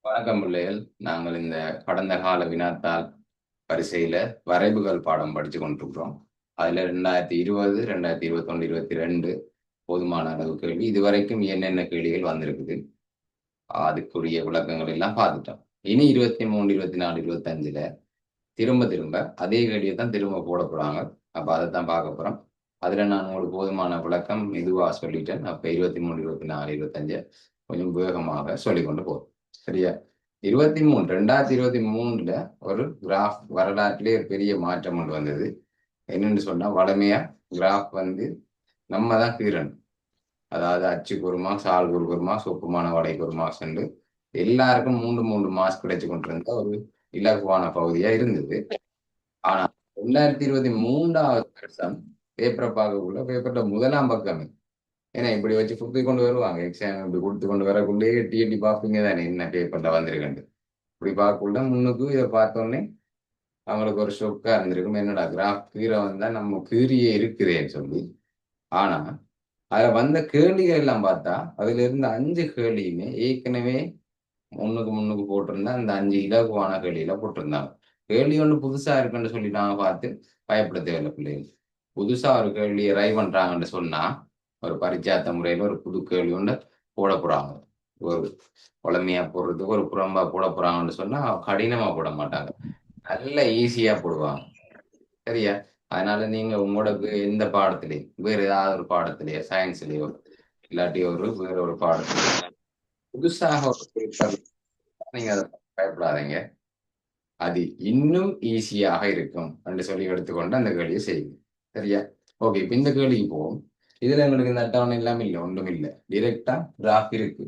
வணக்கம் பிள்ளைகள். நாங்கள் இந்த கடந்த கால வினாத்தாள் வரிசையில வரைவுகள் பாடம் படிச்சு கொண்டிருக்கிறோம். அதுல 2020, 2021, 22 போதுமான அளவு கேள்வி இதுவரைக்கும் என்னென்ன கேள்விகள் வந்திருக்குது அதுக்குரிய விளக்கங்கள் எல்லாம் பார்த்துட்டோம். இனி 23, 24, 25ல திரும்ப திரும்ப அதே கேள்வியை தான் திரும்ப போட போறாங்க. அப்ப அதைத்தான் பார்க்க போறோம். அதுல நான் உங்களுக்கு போதுமான விளக்கம் இதுவா சொல்லிட்டேன். அப்ப 23, 24, 25 கொஞ்சம் வேகமாக சொல்லிக்கொண்டு போகும். சரியா? 2023ல ஒரு கிராஃப் வரலாற்றிலே ஒரு பெரிய மாற்றம் கொண்டு வந்தது. என்னன்னு சொன்னா வளமையா கிராஃப் வந்து நம்ம தான் கீறணும். அதாவது அச்சுக்கு ஒரு மார்க்ஸ், ஆளுக்கு ஒரு மார்க்ஸ், ஒப்புமான வடைக்கு ஒரு மார்க்ஸ் என்று எல்லாருக்கும் 3 மார்க்ஸ் கிடைச்சு கொண்டிருந்த ஒரு இலகுவான பகுதியா இருந்தது. ஆனா 2023வது வருஷம் பேப்பரை பார்க்கக்குள்ள பேப்பர்ல முதலாம் பக்கமே ஏன்னா இப்படி வச்சு சுத்தி கொண்டு வருவாங்க. எக்ஸாம் இப்படி கொடுத்து கொண்டு வரக்குள்ளே எட்டி எட்டி பார்ப்பீங்க தானே என்ன பேப்பர்ல வந்திருக்கேன். இப்படி பார்க்கக்குள்ள முன்னுக்கு இதை பார்த்தோன்னே அவங்களுக்கு ஒரு ஷொக்கா இருந்திருக்கும். என்னடா கிராஃப் கீரை வந்தா நம்ம கீரியே இருக்குதேன்னு சொல்லி. ஆனா அதுல வந்த கேள்விகள் எல்லாம் பார்த்தா அதுல இருந்த 5 கேள்வியுமே ஏற்கனவே முன்னுக்கு போட்டிருந்தா அந்த 5 இலகுவான கேள்வியில போட்டிருந்தாங்க. கேள்வி ஒன்று புதுசா இருக்குன்னு சொல்லி நாங்க பார்த்து பயப்பட தேவையில்லை பிள்ளைகள். புதுசா ஒரு கேள்வியை ரை பண்றாங்கன்னு சொன்னா ஒரு பரிச்சாத்த முறையில ஒரு புது கேள்வி ஒன்று போட போறாங்க. ஒரு குழந்தையா போடுறதுக்கு ஒரு புறம்பா போட போறாங்கன்னு சொன்னா கடினமா போட மாட்டாங்க. நல்ல ஈஸியா போடுவாங்க. சரியா? அதனால நீங்க உங்களுக்கு எந்த பாடத்திலேயும் வேற ஏதாவது ஒரு பாடத்திலேயோ சயின்ஸ்லயோ இல்லாட்டி வேற ஒரு பாடத்திலேயோ புதுசாக ஒரு பேப்பர் நீங்க அதை பயப்படாதீங்க. அது இன்னும் ஈஸியாக இருக்கும் என்று சொல்லி எடுத்துக்கொண்டு அந்த கேள்வியை செய்யுங்க. சரியா? ஓகே, இப்ப இந்த கேள்விக்கு போவோம். இதுல எங்களுக்கு இந்த அட்டவணை எல்லாம் இல்லை, ஒன்றும் இல்லை. டிரெக்டா கிராஃப் இருக்கு.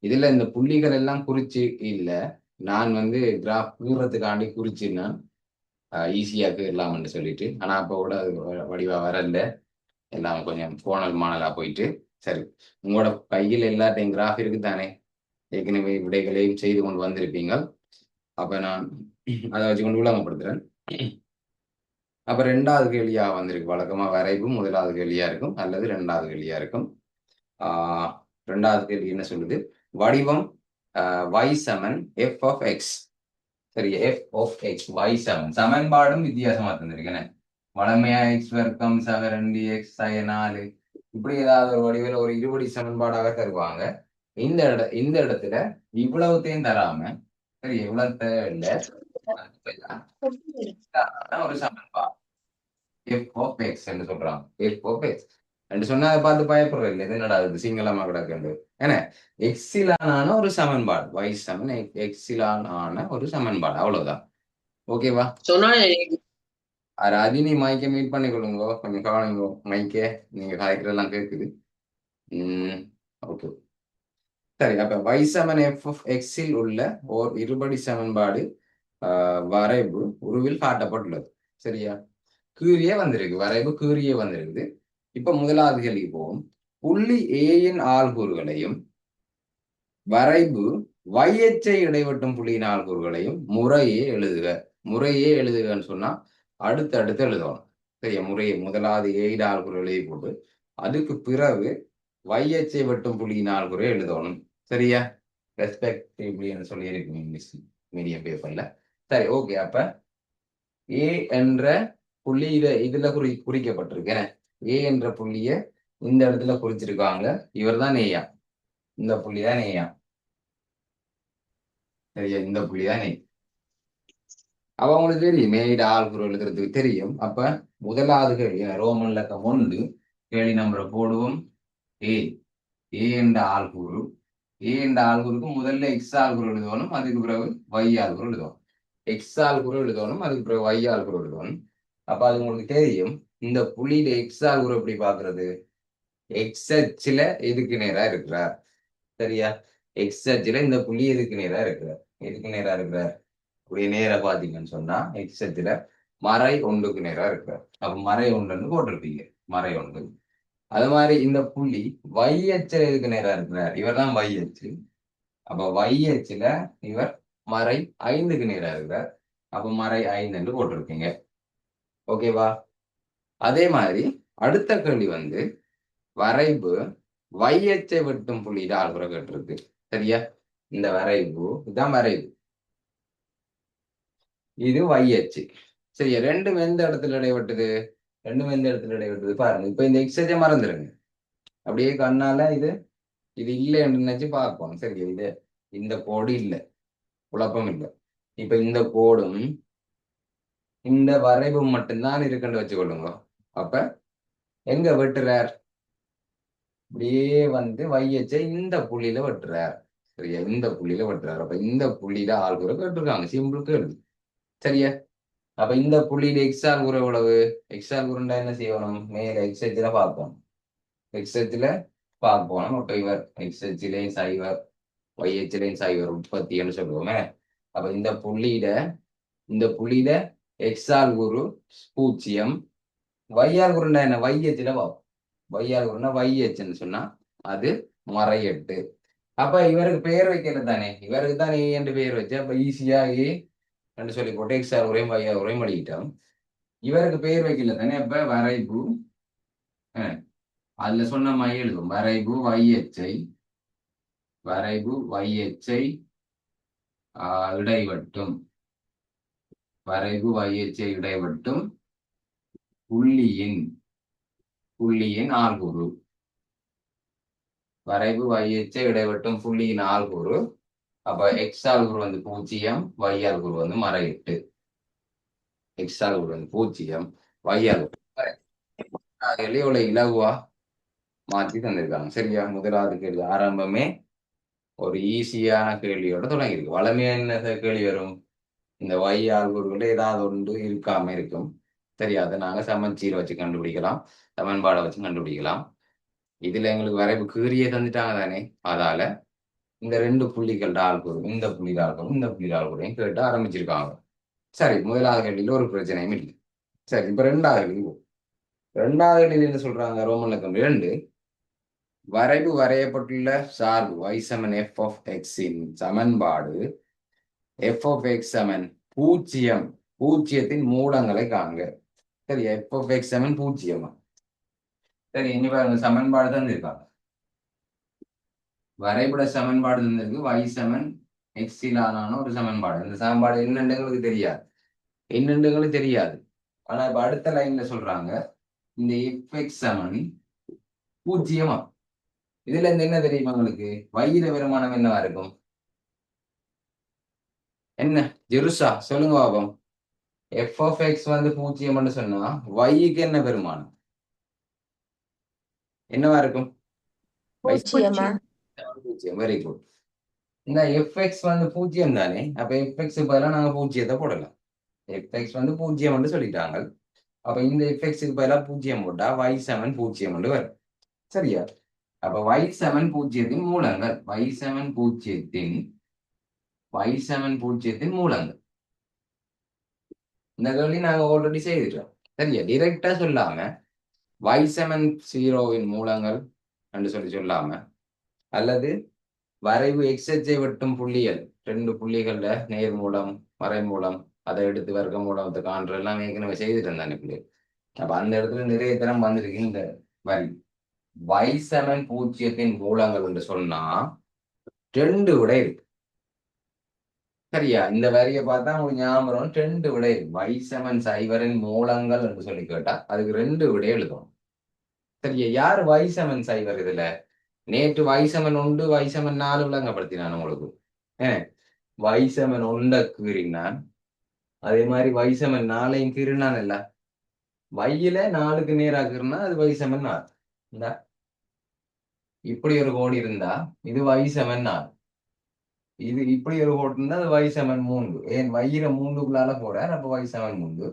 இதுல இந்த புள்ளிகள் எல்லாம் குறிச்சு இல்ல. நான் வந்து கிராஃப் கீறதுக்காண்டி குறிச்சுன்னா ஈஸியா கீறலாம்னு சொல்லிட்டு, ஆனா அப்ப கூட அது வடிவா வரல. எல்லாம் கொஞ்சம் கோணல் மாணலா போயிட்டு. சரி, உங்களோட கையில் எல்லாத்தையும் கிராஃப் இருக்கு தானே, ஏற்கனவே விடைகளையும் செய்து கொண்டு வந்திருப்பீங்க. அப்ப நான் அதை வச்சு கொண்டு விளங்கப்படுத்துறேன். அப்ப 2வது கேள்வியா வந்திருக்கு. வழக்கமா வரைவு முதலாவது கேள்வியா இருக்கும் அல்லது 2வது கேள்வியா இருக்கும். ஆஹ் 2வது கேள்வி என்ன சொல்லுது? வடிவம் y Saman f of x. சரி, f of x y சமன் சமன்பாடும் வித்தியாசமா தந்திருக்கேன். வளமையா x வர்க்கம் சக 2x சக 4 இப்படி ஏதாவது ஒரு வடிவில் ஒரு இருபடி சமன்பாடாக தருவாங்க. இந்த இடத்துல இவ்வளவுத்தையும் தராம, சரி இவ்வளவு இல்ல, ஒரு சமன்பாடு f of x என்று சொல்றாங்க. f of x என்று சொன்னா அதை பார்த்து பயப்படுற இல்லை. இது என்னடா இது சிங்களமா கிடக்கு. ஏன்னா எக்ஸிலான ஒரு சமன்பாடு, y சமன் எக்ஸிலான ஒரு சமன்பாடு, அவ்வளவுதான். ஓகேவா? சொன்னா அது நீ மைக்கை மீட் பண்ணி கொள்ளுங்க, கொஞ்சம் கவனிங்க மைக்கே, நீங்க காய்க்கிறதெல்லாம் கேட்குது. ஓகே, சரி. அப்ப y Saman f of x இல் உள்ள ஓர் இருபடி சமன்பாடு வரைவு உருவில் காட்டப்பட்டுள்ளது. சரியா? கீரியே வந்திருக்கு, வரைவு கீரியே வந்திருக்குது. இப்ப முதலாவது கேள்விக்கு போவோம். புள்ளி ஏயின் ஆள்கூறுகளையும் வரைவு y-அச்சை இடைவெட்டும் புள்ளியின் ஆள்கூறுகளையும் முறையே எழுதுக. முறையே எழுதுகன்னு சொன்னா அடுத்து எழுதணும். சரியா? முறையே முதலாவது ஏழு ஆள்கூறு எழுதி போட்டு அதுக்கு பிறகு y-அச்சை வெட்டும் புள்ளியின் ஆள்கூறை எழுதணும். சரியா? ரெஸ்பெக்டிவ்லின்னு சொல்லி இருக்கு இங்கிலீஷ் மீடியம் பேப்பர்ல. சரி, ஓகே. அப்ப ஏ என்ற புள்ளி இதுல குறிக்கப்பட்டிருக்கு. ஏ என்ற புள்ளிய இந்த இடத்துல குறிச்சிருக்காங்க. இவர் தான் ஏயா, இந்த புள்ளி தான் ஏயா. சரியா? இந்த புள்ளி தான் ஏ. அப்ப உங்களுக்கு தெரியும் மேலிட ஆள்குறு எழுதுறதுக்கு தெரியும். அப்ப முதலாவது கேள்வி ரோமன் இலக்கம் 1 கேள்வி நம்பரை போடுவோம். ஏ ஏ என்ற ஆள்கூறு, ஏ என்ற ஆள்கூறுக்கு முதல்ல எக்ஸ் ஆள்கூறு எழுதணும், அதுக்கு பிறகு y ஆள்கூறு எழுதணும். எக்ஸ் ஆள்கூறு எழுதணும், அதுக்கு பிறகு y ஆள்கூறு எழுதணும். அப்ப அது உங்களுக்கு தெரியும். இந்த புள்ளியில எக்ஸ் ஆள்கூறு எப்படி பாக்குறது? எக்ஸ் அச்சுல எதுக்கு நேரா இருக்கிறார். சரியா? எக்ஸ் அச்சுல இந்த புள்ளி எதுக்கு நேரா இருக்கிறார். எதுக்கு நேரா இருக்கிறார்? அப்படியே நேரா பாத்தீங்கன்னு சொன்னா எக்ஸ் அச்சுல மறை ஒன்றுக்கு நேரா இருக்கிறார். அப்ப மறை ஒன்றுன்னு போட்டிருப்பீங்க, மறை ஒன்று. அது மாதிரி இந்த புள்ளி y அச்சுல எதுக்கு நேரா இருக்கிறார்? இவர் தான் y அச்சு. அப்ப y அச்சுல இவர் மறை 5க்கு நேரா இருக்கிறார். அப்ப மறை 5 போட்டிருக்கீங்க. ஓகேவா? அதே மாதிரி அடுத்த கேள்வி வந்து வரைவு y-அச்சை வெட்டும் புள்ளியிட ஆள்குறை கேட்டிருக்கு. சரியா? இந்த வரைவு இதுதான் வரைவு, இது y அச்சு. சரி, ரெண்டும் எந்த இடத்துல இடைப்பட்டது? ரெண்டும் எந்த இடத்துல இடைப்பட்டது பாருங்க. இப்ப இந்த எக்ஸ் அச்சை மறந்துடுங்க. அப்படியே கண்ணால இது இது இல்லைன்னு நினைச்சு பார்ப்போம். சரி, இது இந்த கோடு இல்லை, குழப்பம் இல்லை. இப்ப இந்த கோடும் இந்த வரைவும் மட்டும்தான் இருக்குன்னு வச்சுக்கொள்ளுங்க. அப்ப எங்க வெட்டுறார்? அப்படியே வந்து வையச்சை இந்த புள்ளியில வெட்டுறார். சரியா, இந்த புள்ளியில வெட்டுறாரு. அப்ப இந்த புள்ளியில ஆள்குறை கேட்டிருக்காங்க, சிம்பிள் கேள்வி. சரியா, அப்ப இந்த புள்ளியில எக்ஸ் ஆள்குறை எவ்வளவு? எக்ஸ் ஆள்குறைண்டா என்ன செய்யணும்? மேல எக்ஸ் அச்சுல பார்ப்போம். எக்ஸ் அச்சுல பார்ப்போம். அப்ப இவர் எக்ஸ் அச்சிலையும் சைவர், ஒய் அச்சிலையும் சைவர், 30 சொல்லுவோமே. அப்ப இந்த புள்ளியில எக்ஸ் ஆள்குறு 0, y ஆள்குறைண்டா என்ன? y அச்சுல பார்ப்போம். y ஆள்குறைண்டா y அச்சுன்னு சொன்னா அது மறையட்டு. அப்ப இவருக்கு பெயர் வைக்கல தானே, இவருக்கு தான் ஏ என்று பெயர் வச்சு, அப்ப ஈஸியா ஏ என்று சொல்லி போட்டு எக்ஸ் ஆர் உரையும் y ஆர் உரையும் எழுதிட்டோம். இவருக்கு பெயர் வைக்கல தானே, அப்ப வரைபு அதுல சொன்ன மாதிரி எழுதும். வரைபு வையச்சை, வரைபு வையச்சை இடைவட்டும், வரைபு வையச்சை இடைவட்டும் புள்ளியின் ஆள்கூறு. வரைபு வையச்சை இடைவட்டும் புள்ளியின் ஆள்கூறு. அப்ப எக்ஸ் ஆள்கூறு வந்து 0, y ஆள்கூறு வந்து மறையிட்டு. எக்ஸ் ஆள்கூறு வந்து 0, y ஆள்கூறு எவ்வளவு இலகுவா மாற்றி தந்திருக்காங்க. சரியா, முதலாவது கேள்வி ஆரம்பமே ஒரு ஈஸியான கேள்வியோட தொடங்கியிருக்கு. வளமையா என்ன கேள்வி வரும்? இந்த y ஆள்கூறுகள் ஏதாவது ஒன்று இருக்காம இருக்கும். தெரியாது, நாங்க சமச்சீரை வச்சு கண்டுபிடிக்கலாம், சமன்பாடை வச்சு கண்டுபிடிக்கலாம். இதுல எங்களுக்கு வரைவு கீறியே தந்துட்டாங்க தானே, அதால இந்த ரெண்டு புள்ளிகள் ஆள்கூறு, இந்த புள்ளி ஆள்கூறு, இந்த புள்ளி ஆள்கூறையும் கேட்டு ஆரம்பிச்சிருக்காங்க. சரி, முதலாவது கேள்வியில ஒரு பிரச்சனையும் இல்லை. சரி, இப்ப ரெண்டாவது கேள்வி. ரெண்டாவது கேள்வி என்ன சொல்றாங்க? ரோமன் இலக்கம் 2, வரைவு வரையப்பட்டுள்ள சார்பு y Saman f of x இன் சமன்பாடு f of x சமன் 0, பூஜ்ஜியத்தின் மூலங்களை காண்க. சரி, f of x சமன் 0. சரி, இனி பாருங்க, சமன்பாடு தான் இருக்காங்க. வரைபட சமன்பாடு தந்திருக்கு, y சமன் x ஆன ஒரு சமன்பாடு. இந்த சமன்பாடு என்னென்னுங்களுக்கு தெரியாது, என்னென்னுங்களுக்கு தெரியாது. ஆனா இப்ப அடுத்த லைன்ல சொல்றாங்க இந்த fx சமன் 0. இதுல இருந்து என்ன தெரியுமா உங்களுக்கு? வயிறு வருமானம் என்னவா இருக்கும்? என்ன ஜெருசா சொல்லுங்க பாபம். f of x வந்து 0 சொன்னா yக்கு என்ன பெருமானம் என்னவா இருக்கும்? 0. Very good. இந்த fx வந்து 0 தானே, அப்ப fx பதிலா நாங்க 0 போடலாம். fx வந்து 0 சொல்லிட்டாங்க. அப்ப இந்த fx பதிலா 0 போட்டா y சமன் 0 வரும். சரியா, அப்ப y சமன் 0 மூலங்கள், y சமன் 0 மூலங்கள். இந்த கேள்வி நாங்க ஆல்ரெடி செய்துட்டோம். சரியா, டிரெக்டா சொல்லாம y சமன் 0 மூலங்கள் என்று சொல்லாம, அல்லது வரைவு எக்ஸ் அச்சை வெட்டும் புள்ளிகள், ரெண்டு புள்ளிகள்ல நேர் மூலம் மறை மூலம் அதை எடுத்து வர்க்க மூலத்தை காண்ற எல்லாம் ஏற்கனவே செய்துட்டு இருந்தானே பிள்ளைகள். அப்ப அந்த இடத்துல நிறைய தரம் வந்திருக்கு இந்த வரி. y சமன் 0 மூலங்கள் என்று சொன்னா 2 விடை இருக்கு. சரியா, இந்த வரியை பார்த்தா உங்களுக்கு ஞாபகம் 2 விடை இருக்கு. y சமன் 0 மூலங்கள் என்று சொல்லி கேட்டா அதுக்கு 2 விடை எழுதும். சரியா, யார் y சமன் 0? இதுல நேற்று y சமன் 1, y சமன் 4 விளங்கப்படுத்தினான் உங்களுக்கு. y சமன் 1 கீறினான், அதே மாதிரி y சமன் 4 கீறினான். இல்ல, yல 4க்கு நேராக கீறினா அது y சமன் 4. இந்த இப்படி ஒரு கோடு இருந்தா இது y சமன் 4. இது இப்படி ஒரு கோடு இருந்தா அது y சமன் 3. ஏன் yல 3க்குள்ளால போறார், அப்ப y சமன் 3.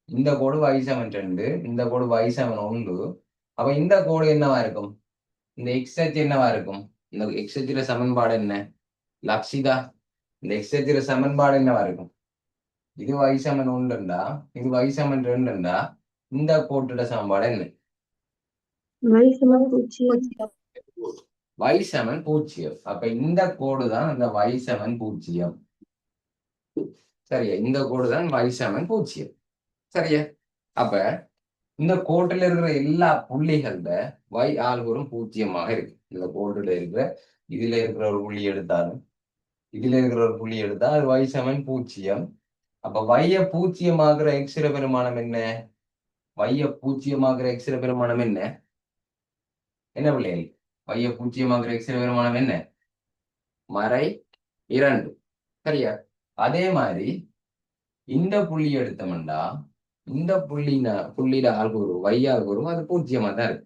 இந்த கோடு y சமன் 2, இந்த கோடு y சமன் 1. அப்ப இந்த கோடு என்னவா இருக்கும்? இந்த எக்ஸ் அச்சு என்னவா இருக்கும்? இந்த எக்ஸ் அச்சுல சமன்பாடு என்ன லக்ஷிதா? இந்த எக்ஸ் அச்சுல சமன்பாடு என்னவா இருக்கும்? இது y சமன் 1, இது y சமன் 2. இந்த கோட்டோட சமன்பாடு என்ன? y சமன் 0. y சமன் 0. அப்ப இந்த கோடு தான் அந்த y சமன் 0. சரியா, இந்த கோடு தான் y சமன் 0. சரியா, அப்ப இந்த கோட்டில் இருக்கிற எல்லா புள்ளிகள்ல y ஆள்கூறும் 0 இருக்கு. இந்த கோட்டுல இருக்கிற இதுல இருக்கிற ஒரு புள்ளி எடுத்தாலும் இதுல இருக்கிற ஒரு புள்ளி எடுத்தா அது y சமன் 0. அப்ப y பூஜ்ஜியமாகிற x பெருமானம் என்ன? y பூஜ்ஜியமாகிற x பெருமானம் என்ன? என்ன பிள்ளைகள்? y பூஜ்ஜியமாகிற x பெருமானம் என்ன? மறை 2. சரியா? அதே மாதிரி இந்த புள்ளி எடுத்தோம்டா இந்த புள்ளியில ஆள்கூறு y ஆள்கூறும் அது பூஜ்ஜியமா தான் இருக்கு.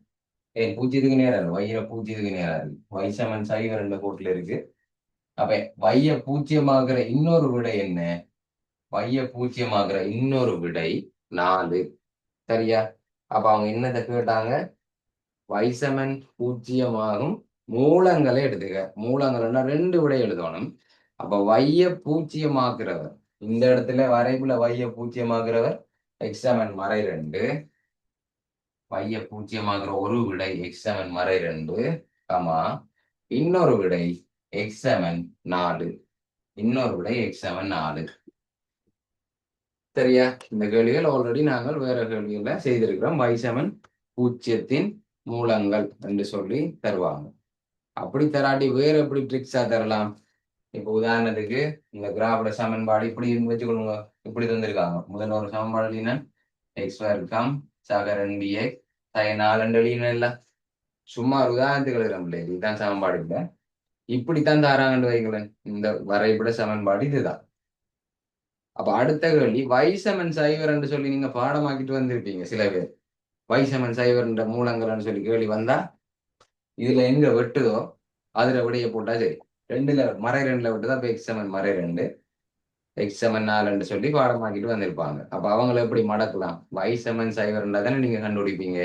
பூஜ்ஜியத்துக்கு நேரம் இருக்கு. y பூஜ்ஜியத்துக்கு நேரம் இருக்கு. y சமன் 0 கோட்டுல இருக்கு. அப்ப y பூஜ்ஜியமாகிற இன்னொரு விடை என்ன? y பூஜ்ஜியமாகிற இன்னொரு விடை 4. சரியா? அப்ப அவங்க என்னத்தை கேட்டாங்க? y சமன் பூஜ்ஜியமாகும் மூலங்களை எடுத்துக்க. மூலங்கள்னா 2 விடை எழுதணும். அப்ப y பூஜ்ஜியமாக்குறவர் இந்த இடத்துல வரைப்புல y பூஜ்ஜியமாக்குறவர் x சமன் மறை 2. y பூஜ்ஜியமாகிற ஒரு விடை x சமன் மறை 2, கமா இன்னொரு விடை x சமன் 4. இன்னொரு விடை x சமன் 4. சரியா? இந்த கேள்விகள் ஆல்ரெடி நாங்கள் வேற கேள்விகளை செய்திருக்கிறோம். y சமன் பூஜ்ஜியத்தின் மூலங்கள் என்று சொல்லி தருவாங்க. அப்படி தராட்டி வேற எப்படி ட்ரிக்ஸா தரலாம்? இப்போ உதாரணத்துக்கு இந்த கிராஃபோட சமன்பாடு இப்படி வச்சுக்கொள்ளுங்க. இப்படி தந்திருக்காங்க. முதல்ல ஒரு சமன்பாடு இல்லைன்னா எக்ஸ் வர்க்கம் சக 2x sin 4 இல்ல. சும்மா ஒரு உதாரணத்துக்கு எழுதுறோம் இல்லையா? இதுதான் சமன்பாடு இல்லை. இப்படித்தான் தாராங்கன்னு வைங்களேன். இந்த வரைபட சமன்பாடு இதுதான். அப்ப அடுத்த கேள்வி y சமன் 0 சொல்லி நீங்க பாடமாக்கிட்டு வந்திருப்பீங்க சில பேர். y சமன் 0 மூலங்கள்னு சொல்லி கேள்வி வந்தா இதுல எங்க வெட்டுதோ அதுல விடைய போட்டா சரி. மறை 2ல விட்டுதான் இப்ப x சமன் மறை 2 x சமன் 4 சொல்லி பாடமாக்கிட்டு வந்திருப்பாங்க. அப்ப அவங்களை எப்படி மடக்கலாம்? y சமன் 0 தானே நீங்க கண்டுபிடிப்பீங்க.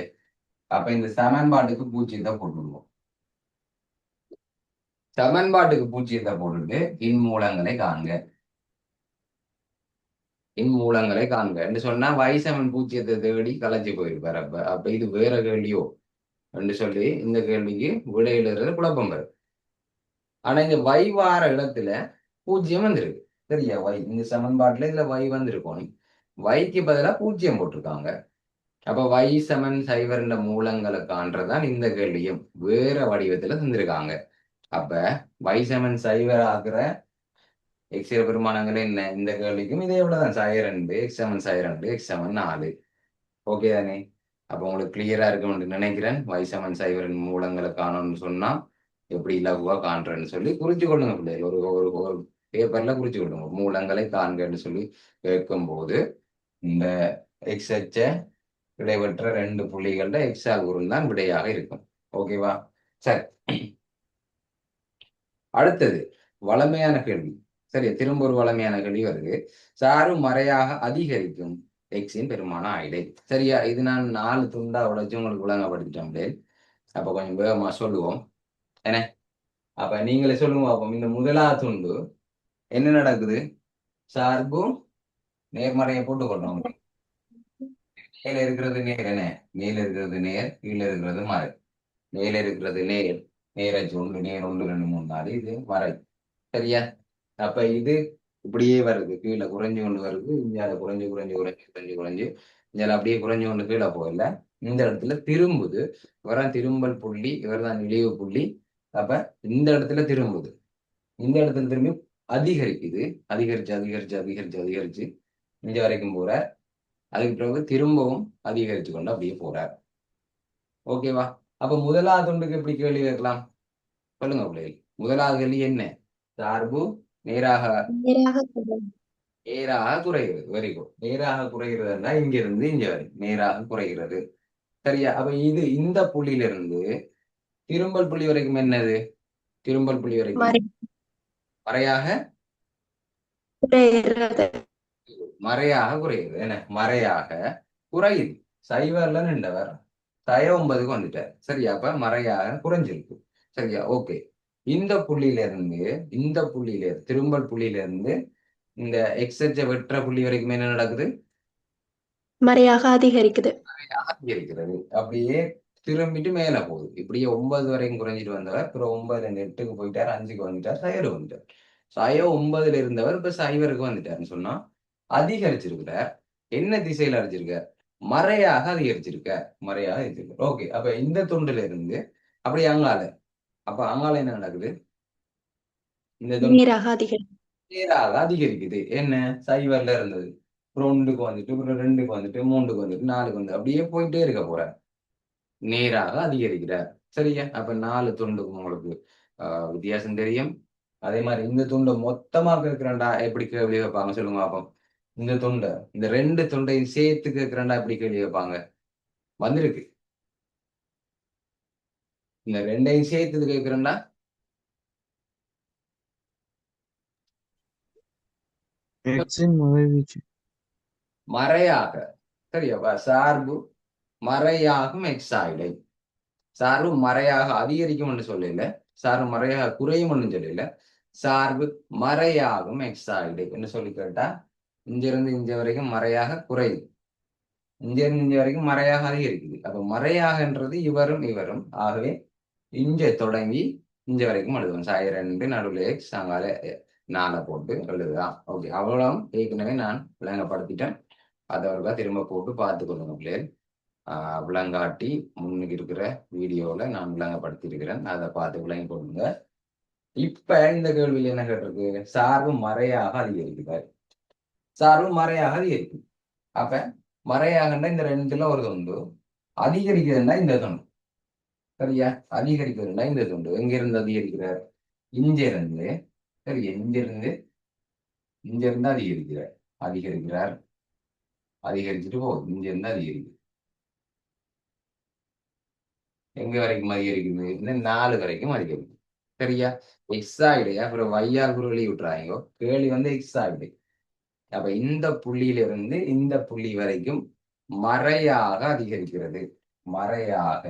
அப்ப இந்த சமன்பாட்டுக்கு பூஜ்ஜியத்தை போட்டுருவோம். சமன்பாட்டுக்கு பூஜ்ஜியத்தை போட்டுட்டு இன்மூலங்களை காண்க. இன்மூலங்களை காண்க என்று சொன்னா y சமன் பூஜ்ஜியத்தை தேடி கலைஞ்சு போயிருப்பாரு. அப்ப இது வேற கேள்வியோ என்று சொல்லி இந்த கேள்விக்கு விடையிலிருந்து குழப்பம் வரும். ஆனா இந்த y வார இடத்துல பூஜ்ஜியம் வந்திருக்கு. சரியா? y இந்த சமன்பாட்டுல இதுல y வந்திருக்கும். yக்கு பதிலா பூஜ்ஜியம் போட்டிருக்காங்க. அப்ப y சமன் 0 மூலங்களை காண்றதான் இந்த கேள்வியும் வேற வடிவத்துல தந்திருக்காங்க. அப்ப y சமன் 0 ஆகிற x பெருமானங்கள் என்ன? இந்த கேள்விக்கும் இதே விடதான் 0 x சமன் 0 x சமன் 4. ஓகே தானே? அப்ப உங்களுக்கு கிளியரா இருக்கும்னு நினைக்கிறேன். y சமன் 0 மூலங்களை காணணும்னு சொன்னா எப்படி இலகுவா காண்றேன்னு சொல்லி குறிச்சு கொள்ளுங்க பிள்ளைகள். ஒரு ஒரு ஒரு பேப்பர்ல குறிச்சு கொள்ளுங்க. மூலங்களை காண்கன்னு சொல்லி கேட்கும் போது இந்த எக்ஸ் அச்ச இடைவெற்ற 2 புள்ளிகள்ல எக்ஸ் ஆல்குறும் தான் விடையாக இருக்கும். ஓகேவா? சரி, அடுத்தது வளமையான கேள்வி. சரி, திரும்ப ஒரு வளமையான கேள்வி வருது. சாறு மறையாக அதிகரிக்கும் எக்ஸின் பெருமான ஆயிடை. சரியா? இது நான் 4 துண்டா உழைச்சு உங்களுக்கு விளங்கப்படுத்திட்டேன். அப்ப கொஞ்சம் வேகமா சொல்லுவோம். என்ன? அப்ப நீங்களே சொல்லுங்க பார்ப்போம். இந்த முதலாவது துண்டு என்ன நடக்குது? சார்பு நேர்மறையை போட்டுக்கொள்றோம். மேல இருக்கிறது நேர் என்ன? மேல இருக்கிறது நேர், கீழே இருக்கிறது மறை. மேல இருக்கிறது நேர், நேரச்சு 1 நேர் 1 2 3 4 இது மறை. சரியா? அப்ப இது இப்படியே வருது. கீழே குறைஞ்சு கொண்டு வருது. இங்க குறைஞ்சு குறைஞ்சு குறைஞ்சு குறைஞ்சு குறைஞ்சு இங்க அப்படியே குறைஞ்சு கொண்டு கீழே போகல. இந்த இடத்துல திரும்புது. இவர்தான் திரும்பல் புள்ளி, இவர்தான் இழிவு புள்ளி. அப்ப இந்த இடத்துல திரும்புது. இந்த இடத்துல திரும்பி அதிகரிக்குது. அதிகரிச்சு அதிகரிச்சு அதிகரிச்சு அதிகரிச்சு இங்க வரைக்கும் போற. அதுக்கு பிறகு திரும்பவும் அதிகரிச்சு கொண்டு அப்படியே போறார். ஓகேவா? அப்ப முதலாவது ஒன்றுக்கு எப்படி கேள்வி கேட்கலாம்? சொல்லுங்க பிள்ளைகள். முதலாவது கேள்வி என்ன? சார்பு நேராக நேராக குறைகிறது. Very good. நேராக குறைகிறதுனா இங்க இருந்து இங்க வரை நேராக குறைகிறது. சரியா? அப்ப இது இந்த புள்ளியிலிருந்து திரும்பல் புள்ளி வரைக்கும் என்னது? திரும்பல் புள்ளி வரைக்கும் மறையாக மறையாக குறையுது. என்ன? மறையாக குறையுது. 0ல நின்றவர் 9க்கு வந்துட்டார். சரியா? அப்ப மறையாக குறைஞ்சிருக்கு. சரியா? ஓகே. இந்த புள்ளியில இருந்து திரும்பல் புள்ளியில இருந்து இந்த எக்ஸச்ச வெற்ற புள்ளி வரைக்கும் என்ன நடக்குது? மறையாக அதிகரிக்குது. அதிகரிக்கிறது. அப்படியே திரும்பிட்டு மேல போகுது. இப்படியே 9 வரைக்கும் குறைஞ்சிட்டு வந்தவர் அப்புறம் 9ல 8க்கு போயிட்டார், 5க்கு வந்துட்டார், 0 வந்துட்டார். 9ல இருந்தவர் இப்ப 0க்கு வந்துட்டாருன்னு சொன்னா அதிகரிச்சிருக்கிறார். என்ன திசையில அடிச்சிருக்கார்? மறையாக அதிகரிச்சிருக்கார். மறையாக அதிகரிச்சிருக்கார். ஓகே. அப்ப இந்த துண்டுல இருந்து அப்படியே அங்கால. அப்ப அங்கால என்ன நடக்குது? இந்த துண்டு நேராக அதிகரிக்குது. நேராக அதிகரிக்குது. என்ன? சைவர்ல இருந்தது, அப்புறம் ஒன்றுக்கு வந்துட்டு, அப்புறம் ரெண்டுக்கு வந்துட்டு, மூன்றுக்கு வந்துட்டு, நாலுக்கு வந்து அப்படியே போயிட்டே இருக்க போற. நேராக அதிகரிக்கிறார். சரியா? அப்ப 4 துண்டுக்கு உங்களுக்கு வித்தியாசம் தெரியும். அதே மாதிரி இந்த துண்டை மொத்தமா கேட்கிறேன்டா எப்படி கேள்வி கேட்பாங்க சொல்லுங்க பாப்போம். இந்த துண்டை, இந்த 2 துண்டையும் சேர்த்து கேட்கிறேன்டா எப்படி கேள்வி கேட்பாங்க? வந்திருக்கு. இந்த 2ஐயும் சேர்த்து கேட்கிறேன்டா எக்ஸின் மறைவீச்சு. மறையாக. சரியாப்பா? சார்பு மறையாகும் எக்ஸாய்டை. சார்பு மறையாக அதிகரிக்கும் என்று சொல்லல, சார்பு மறையாக குறையும் என்று சொல்லல, சார்பு மறையாகும் எக்ஸாய்டை என்று சொல்லி கேட்டா, இங்கிருந்து இங்க வரைக்கும் மறையாக குறையுது, இங்கிருந்து இங்க வரைக்கும் மறையாக அதிகரிக்குது. அப்ப மறையாகன்றது இவரும் இவரும். ஆகவே இங்க தொடங்கி இங்க வரைக்கும் எழுதுவோம். சாய் 2 நடுவில் எக்ஸ் அங்கால 4 போட்டு எழுதுதான். ஓகே, அவ்வளவு ஏற்கனவே நான் விளங்கப்படுத்திட்டேன். அதை திரும்ப போட்டு பார்த்து கொள்ளுங்க பிள்ளைகள். விளங்காட்டி முன்னுக்கு இருக்கிற வீடியோவில் நான் விளங்கப்படுத்தி இருக்கிறேன், அதை பார்த்து விளங்கி கொள்ளுங்க. இப்ப இந்த கேள்வியில் என்ன கேட்டிருக்கு? சார்பு மறையாக அதிகரிக்குது. சார்பு மறையாக அதிகரிக்கும். அப்ப மறையாகன்னா இந்த 2ல ஒரு துண்டு, அதிகரிக்குதுன்னா இந்த துண்டு. சரியா? அதிகரிக்குதுன்னா இந்த துண்டு. எங்கிருந்து அதிகரிக்கிறார்? இங்கிருந்து. சரியா? இங்கிருந்து அதிகரிக்கிறார். அதிகரிக்கிறார், அதிகரிச்சுட்டு போகுது. இங்கிருந்து அதிகரிக்குது. எங்க வரைக்கும் அதிகரிக்குது? இந்த 4 வரைக்கும் அதிகரிக்குது. சரியா? எக்ஸாய்டையா அப்புறம் வையால் குருளி விட்டுறாங்க. கேள்வி வந்து எக்ஸாய்டை. அப்ப இந்த புள்ளியிலிருந்து இந்த புள்ளி வரைக்கும் மறையாக அதிகரிக்கிறது. மறையாக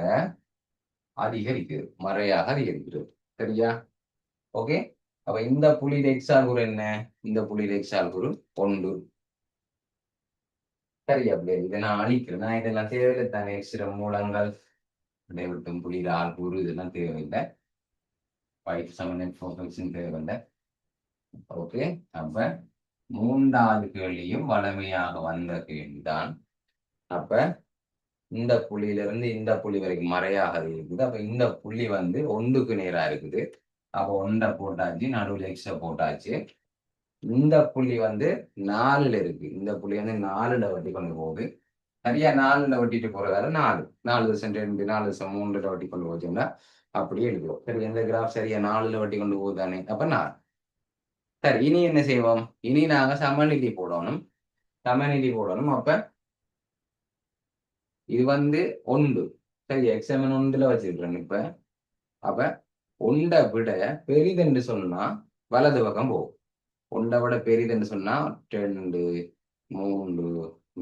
அதிகரிக்கிறது. மறையாக அதிகரிக்கிறது. சரியா? ஓகே. அப்ப இந்த புள்ளியில எக்ஸால் குரு என்ன? இந்த புள்ளியில எக்ஸால் குரு 1. சரியா? அப்படியே இதை நான் அழிக்கிறேன். நான் இதெல்லாம் தேவையில்லை தானே. எக்ஸ்ட்ரா மூலங்கள் விட்டும் புள்ளியில ஆள் கூறு இதெல்லாம் தேவையில்லை. 5 7 8 4 5 தேவையில்லை. ஓகே. அப்ப 3வது கேள்வியும் வளமையாக வந்த கேள்விதான். அப்ப இந்த புள்ளியிலிருந்து இந்த புள்ளி வரைக்கும் மறையாக இருக்குது. அப்ப இந்த புள்ளி வந்து 1க்கு நேரா இருக்குது. அப்ப 1 போட்டாச்சு, நடுவில் எக்ஸ போட்டாச்சு. இந்த புள்ளி வந்து 4ல இருக்கு. இந்த புள்ளி வந்து 4ல வட்டி கொண்டு போகுது. சரியா? 4ல வட்டிட்டு போறதால 4 4 4 3ல வட்டி கொண்டு போச்சுன்னா அப்படியே எழுதுவோம். சரி, எந்த கிராஃப் சரியா 4ல வட்டி கொண்டு போகுதானே? அப்ப 4. சரி, இனி என்ன செய்வோம்? இனி நாங்க சமநிலை போடணும். சமநிலை போடணும். அப்ப இது வந்து 1. சரி, எக்ஸாமன் 1ல வச்சிருக்கிறேன் இப்ப. அப்ப 1 விட பெரிதென்று சொன்னா வலது பக்கம் போகும். 1 விட பெரிதென்று சொன்னா 2 3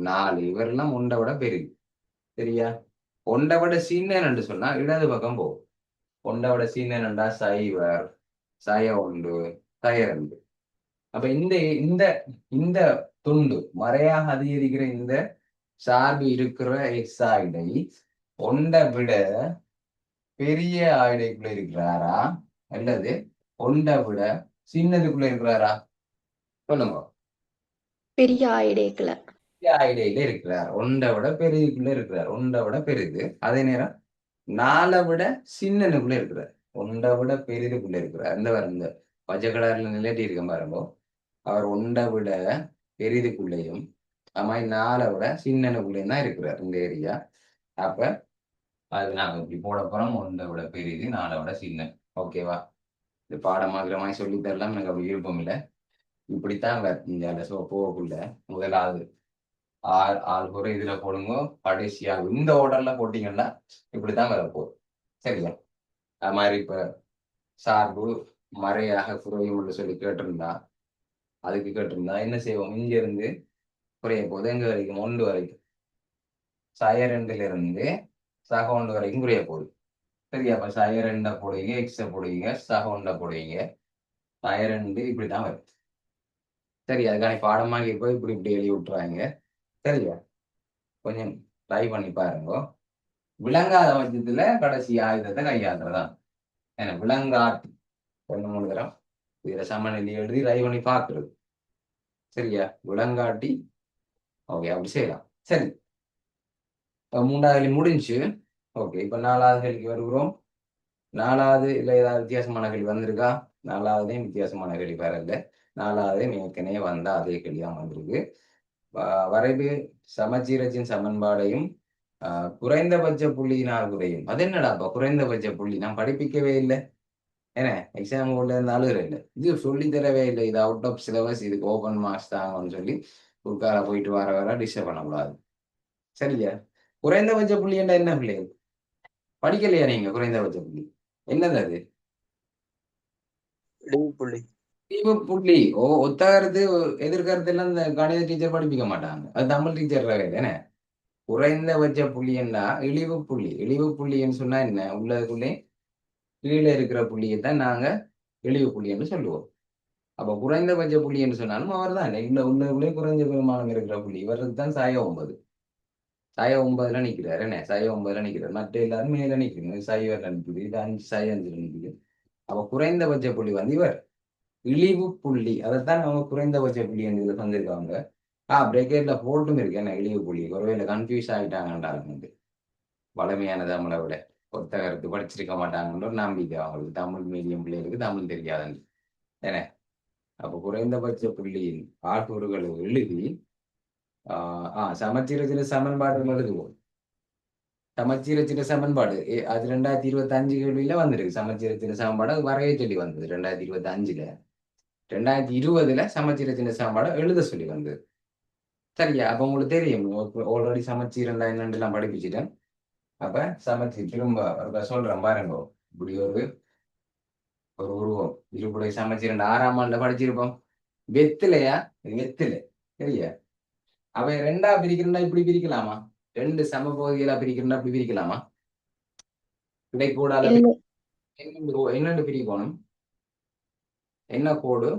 4 இவரெல்லாம் 1 விட பெரிது. சரியா? 1 விட சின்னன்னு சொன்னா இடது பக்கம் போகும். 1 விட சின்னண்டா 0 1 2. அப்ப இந்த இந்த இந்த துண்டு மறையாக அதிகரிக்கிற இந்த சார்பு இருக்கிற எக்ஸாய்டை 1 விட பெரிய ஆயுடைக்குள்ள இருக்கிறாரா அல்லது 1 விட சின்னதுக்குள்ள இருக்கிறாரா? சொல்லுங்க. பெரிய ஆயிடேக்கல. பெரிய ஆயுடையில இருக்கிறார். 1 விட பெரியதுக்குள்ள இருக்கிறார். 1 விட பெரிது. அதே நேரம் 4 விட சின்னனுக்குள்ள இருக்கிறார். 1 விட பெரிதுக்குள்ள இருக்கிறார். இந்த பச்சை கலர்ல நிலைட்டி இருக்க பாருங்க. அவர் 1 விட பெரிதுக்குள்ளேயும் அம்மாய் 4 விட சின்னனுக்குள்ளேயும் தான் இருக்கிறார் இந்த ஏரியா. அப்ப அது நாங்க இப்படி போட போறோம். 1 விட பெரிது, 4 விட சின்ன. ஓகேவா? இது பாடமாகிற மாதிரி சொல்லி தரலாம் எனக்கு அப்படி விருப்பம் இல்லை. இப்படித்தான் இந்த போகக்குள்ள முதலாவது ஆள் குறை இதுல போடுங்க. கடைசியா இந்த ஆர்டர்ல போட்டீங்கன்னா இப்படித்தான் வரப்போகுது. சரியா? அது மாதிரி இப்ப சார்பு மறையாக குறையும் சொல்லி கேட்டிருந்தா, அதுக்கு கேட்டிருந்தா என்ன செய்வோம்? இங்க இருந்து குறைய போகுது எங்க வரைக்கும்? 1 வரைக்கும். சய 2ல இருந்து சக 1 வரைக்கும் குறைய போகுது. சரியா? அப்ப சய 2 போடுவீங்க, எக்ஸ போடுவீங்க, சக 1 போடுவீங்க. சய 2 இப்படித்தான் வருது. சரி, அதுக்கான பாடமாக போய் இப்படி இப்படி எழுதி விட்டுறாங்க. சரியா? கொஞ்சம் ட்ரை பண்ணி பாருங்க. விளங்காத பட்சத்துல கடைசி ஆயுதத்தை கையாளுறதான். ஏன்னா விளங்காட்டி 2 3 தரம் இதுல சமநிலை எழுதி ட்ரை பண்ணி பார்க்கறது. சரியா? விளங்காட்டி ஓகே அப்படி செய்யலாம். சரி, இப்ப 3வது கேள்வி முடிஞ்சு. ஓகே, இப்ப 4வது கேள்விக்கு வருகிறோம். 4வது இல்ல ஏதாவது வித்தியாசமான கேள்வி வந்திருக்கா? நாலாவதையும் வித்தியாசமான கேள்வி வரல. நாலாவதையும் ஏற்கனவே வந்த அதே கேள்வி தான் வந்திருக்கு. வரைவு சமச்சீரத்தின் சமன்பாடையும் குறைந்தபட்ச புள்ளியினால் குறையும். அது என்னடாப்பா குறைந்தபட்ச புள்ளி? நான் படிப்பிக்கவே இல்லை. ஏன்னா எக்ஸாம் உள்ள இருந்தாலும் இல்லை, இது சொல்லி தரவே இல்லை, இது அவுட் ஆஃப் சிலபஸ், இதுக்கு ஓப்பன் மார்க்ஸ் தாங்கன்னு சொல்லி உட்கார போயிட்டு வர டிஸ்டர்ப் பண்ணக்கூடாது. சரியா? குறைந்தபட்ச புள்ளி என்ன பிள்ளைகள் படிக்கலையா நீங்க? குறைந்தபட்ச புள்ளி என்னது அது? புள்ளி. தீவு புள்ளி. ஒத்தகருத்து எதிர்கருத்து எல்லாம் இந்த கணித டீச்சர் படிப்பிக்க மாட்டாங்க, அது தமிழ் டீச்சர் என்ன. குறைந்தபட்ச புள்ளி என்ன? இழிவு புள்ளி. இழிவு புள்ளின்னு சொன்னா என்ன? உள்ளதுக்குள்ளே கீழே இருக்கிற புள்ளியை தான் நாங்க இழிவு புள்ளி என்று சொல்லுவோம். அப்ப குறைந்தபட்ச புள்ளி என்று சொன்னாலும் அவர் தான் உள்ளே குறைஞ்ச பெருமானம் இருக்கிற புள்ளி. இவருக்கு தான் சாய 9. சாய 9ல நிக்கிறாரு. என்ன சாய 9ல நிக்கிறார், மற்ற எல்லாரும் மேல நிற்கிறீங்க. சாய நிற்குது, இது 5 சாய 5 நிற்குது. அப்ப குறைந்தபட்ச புள்ளி வந்து இவர் இழிவு புள்ளி. அதைத்தான் அவங்க குறைந்தபட்ச புள்ளி என்று தந்திருக்காங்க. பிரேக்கெட்ல போட்டும் இருக்கு என்ன இழிவு புள்ளி. ஒருவேளை கன்ஃபியூஸ் ஆகிட்டாங்கன்றாங்க வந்து வளமையான தமிழை விட ஒத்த கருத்து படிச்சிருக்க மாட்டாங்கன்ற ஒரு நம்பிக்கை அவங்களுக்கு. தமிழ் மீடியம் பிள்ளைகளுக்கு தமிழ் தெரியாதுன்னு என்ன. அப்போ குறைந்தபட்ச புள்ளியின் ஆட்டூறுகளை எழுதி சமச்சீரச்சில சமன்பாடு எழுதுவோம். சமச்சீரச்சில சமன்பாடு அது 2025 கேள்வியில வந்திருக்கு. சமச்சீரச்சில சமன்பாடு அது வரைய சொல்லி வந்தது 2025ல. 2020ல சமச்சீரச்சில சமன்பாடு எழுத சொல்லி வந்தது. சரியா? அப்ப உங்களுக்கு தெரியும், ஆல்ரெடி சமச்சீர் என்னெல்லாம் படிப்பிச்சுட்டேன். அப்ப சமச்சீர் திரும்ப சொல்றேன் பாருங்க. இப்படி ஒரு உருவம் இருபுடைய சமச்சீர் 6ஆம் ஆண்டுல படிச்சிருப்போம். வெத்திலையா? வெத்திலை. சரியா? அவன் 2ஆ பிரிக்கிறா இப்படி பிரிக்கலாமா? 2 சம பகுதிகளா பிரிக்கிறா இப்படி பிரிக்கலாமா? கிடைக்கூடாத என்னண்டு பிரிக்கணும்? என்ன கோடு?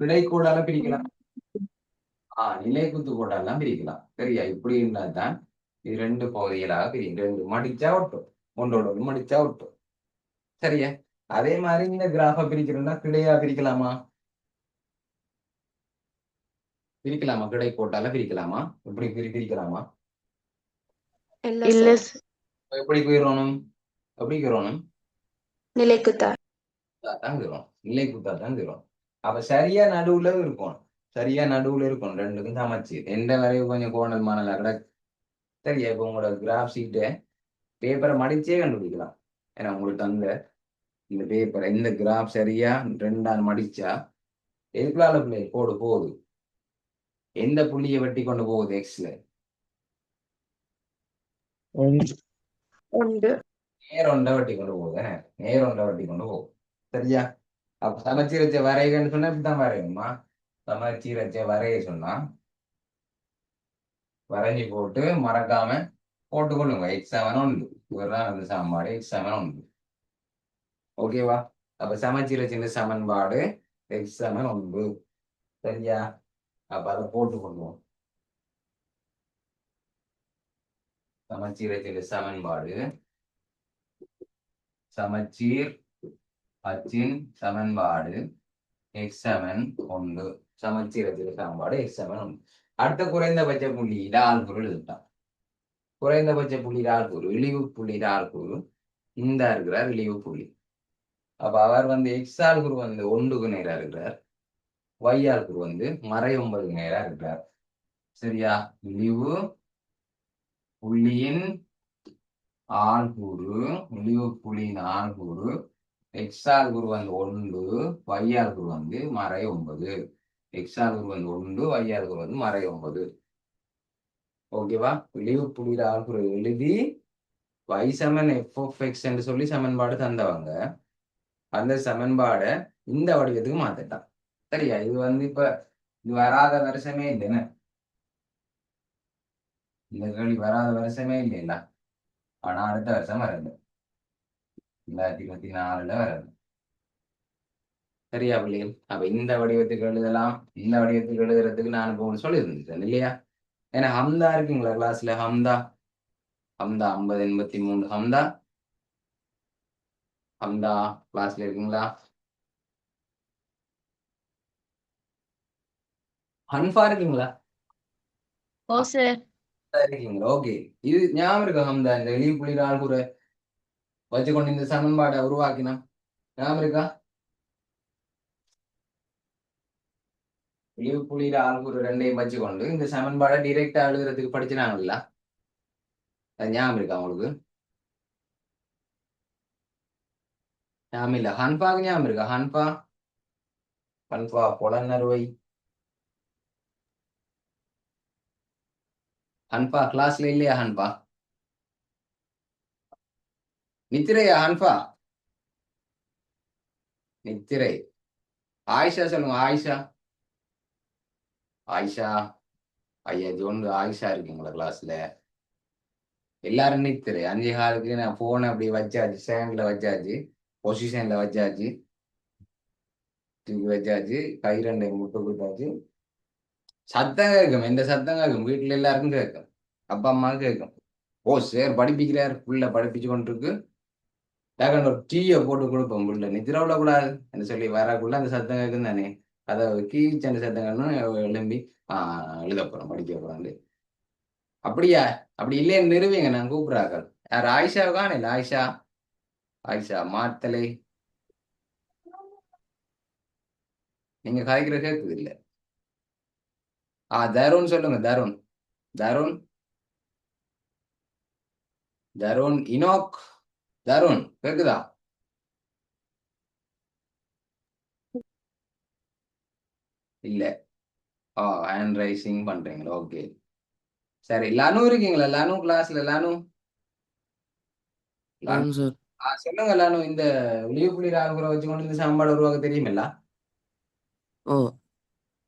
கிடைக்கூடால பிரிக்கலாம். நிலைக்குத்து கோடாலாம் பிரிக்கலாம். சரியா? இப்படி இருந்தா தான் இது 2 பகுதிகளாக பிரியும். 2 மடிச்சா ஒட்டும், ஒன்றோட ஒன்று மடிச்சா ஒட்டும். சரியா? அதே மாதிரி இந்த கிராஃப பிரிக்கிறோம்னா கிடையா பிரிக்கலாமா? பிரிக்கலாமா? கிடை கோட்டால பிரிக்கலாமா? இப்படி பிரிக்கலாமா? இல்ல எப்படி போயிடணும்? எப்படி போயிடணும்? நிலைக்குத்தா தான் தரும், நிலை குத்தா தான் தரும். அப்ப சரியா நடுவுல இருக்கும். சரியா நடுவுல இருக்கும் ரெண்டுக்கும் சமைச்சு. எந்த வரையும் கொஞ்சம் கோணல் மாணல கிட. சரியா? இப்ப உங்களோட கிராஃப் ஷீட்டை பேப்பரை மடிச்சே கண்டுபிடிக்கலாம். ஏன்னா உங்களுக்கு அந்த இந்த பேப்பரை இந்த கிராஃப் சரியா 2ஆ மடிச்சா எதுக்குள்ளால பிள்ளை கோடு போகுது? எந்த புள்ளியை வெட்டி கொண்டு போகுது? எக்ஸ்ல நேரொண்ட வெட்டி கொண்டு போகுது. நேரொண்ட வெட்டி கொண்டு போகுது. சரியா? அப்ப சமச்சீரச்ச வரைகன்னு சொன்னா இப்படித்தான் வரையணுமா? சமச்சீரச்ச வரைய சொன்னா வரைஞ்சி போட்டு மறக்காம போட்டுக்கொள்ளுங்க. எக்ஸாமன் உண்டு. இவர்தான் அந்த சமன்பாடு எக்ஸாமன் உண்டு. ஓகேவா? அப்ப சமச்சீரச்சின் சமன்பாடு எக்ஸாமன் உண்டு. சரியா? அப்ப அதை போட்டுக்கொள்வோம். சமச்சீரச்சின் சமன்பாடு சமச்சீர் அச்சின் சமன்பாடு எக்ஸாமன் உண்டு. சமச்சீரச்சின் சமன்பாடு எக்ஸாமன் உண்டு. அடுத்த குறைந்தபட்ச புள்ளி ஆள்கூறு எழுதிட்டான். குறைந்தபட்ச புள்ளி ஆள்கூறு இழிவு புள்ளி ஆள்கூறு இந்த இருக்கிறார் இழிவு புள்ளி. அப்ப அவர் வந்து எக்ஸ் ஆள்கூறு வந்து 1க்கு நேரா இருக்கிறார். ஒய் ஆள்கூறு வந்து மறை 9க்கு நேரா இருக்கிறார். சரியா? இழிவு புள்ளியின் ஆள்கூறு, இழிவு புள்ளியின் ஆள்கூறு எக்ஸ் ஆள்கூறு வந்து 1, ஒய் ஆள்கூறு வந்து மறை 9. எக்ஸ் ஆள்கூறு வந்து 1, ஒய் ஆள்கூறு வந்து மறை 9. ஓகேவா? இழிவு புள்ளியில ஆள்கூறு எழுதி y சமன் f(x) என்று சொல்லி சமன்பாடு தந்தவங்க அந்த சமன்பாடை இந்த வடிவத்துக்கு மாத்திட்டான். சரியா? இது வந்து இப்ப இது வராத வருஷமே இல்லைன்னு, இந்த கேள்வி வராத வருஷமே இல்லைல்ல. ஆனா அடுத்த வருஷம் வரல, 2024ல வரல. சரியா பிள்ளைகள்? அப்ப இந்த வடிவத்துக்கு எழுதலாம். இந்த வடிவத்துக்கு எழுதுறதுக்கு நான் இப்போ சொல்லி இருந்துட்டேன் இல்லையா? ஏன்னா ஹம்தா இருக்குங்களா கிளாஸ்ல? ஹம்தா 50 83 ஹம்தா கிளாஸ்ல இருக்குங்களா? ஹன்ஃபா இருக்கீங்களா? இருக்கீங்களா? ஓகே. இது ஞாபகம் இருக்கா ஹம்தா? இந்த எளிய புள்ளி ஆள்கூற வச்சுக்கொண்டு இந்த சமன்பாடை உருவாக்கினா ஞாபகம் இருக்கா? விளிவு புள்ளியில ஆள்கூறு ரெண்டையும் வச்சுக்கொண்டு இந்த சமன்பாடை டிரெக்டா எழுதுறதுக்கு படிச்சுனாங்கல்ல, அது ஞாபகம் இருக்கா உங்களுக்கு? ஞாபகம் இல்ல. ஹன்பாக்கு ஞாபகம் இருக்கா? ஹன்பா புலனறுவை. ஹன்பா கிளாஸ்ல இல்லையா? ஹன்பா நித்திரையா? ஹன்பா நித்திரை. ஆயிஷா சொல்லுங்க. ஆயிஷா. ஆயிஷா. ஐயா இது ஒன்று ஆயிஷா இருக்குங்களா கிளாஸ்ல? எல்லாரும் நித்திரை. 5 காலுக்கு நான் போனை அப்படி வச்சாச்சு, ஸ்டாண்ட்ல வச்சாச்சு, பொசிஷன்ல வச்சாச்சு, தூக்கி வச்சாச்சு, கை ரெண்டை முட்டை கொடுத்தாச்சு. சத்தம் கேட்கும், எந்த சத்தம் கேட்கும்? வீட்டுல எல்லாருக்கும் கேட்கும், அப்பா அம்மாவுக்கு கேட்கும். ஓ சார் படிப்பிக்கிறார், புள்ள படிப்பிச்சு கொண்டிருக்கு, டக்குன்னு ஒரு டீயை போட்டு கொடுப்போம். புள்ள நித்திர விடக்கூடாது என்று சொல்லி வரக்குள்ள அந்த சத்தம் கேட்கும் தானே, அதை கீச்சு அந்த சத்தம் கேட்கணும். எழும்பி எழுத போறோம், படிக்க போறோம். அப்படியா? அப்படி இல்லைன்னு நிறுவீங்க, நான் கூப்பிடுறாக்கள். யார்? ஆயிஷா காணல? ஆயிஷா. ஆயிஷா மாத்தலை. நீங்க கதைக்கிற கேட்குது இல்ல. தருண் சொல்லுங்க. தருண். தருண். தருண். இனோக். தருண் கேக்குதா? இல்ல. ஹேண்ட் ரைசிங் பண்றீங்களா? ஓகே சரி. லனு இருக்கீங்களா? லனு கிளாஸ்ல லனு. லனு. ஆமாம் சார். சொல்லுங்க லனு. இந்த விளிவு புள்ளி ராகுரை வச்சு கொண்டு இந்த சாம்பாடு உருவாக்க தெரியுமில்ல? ஓ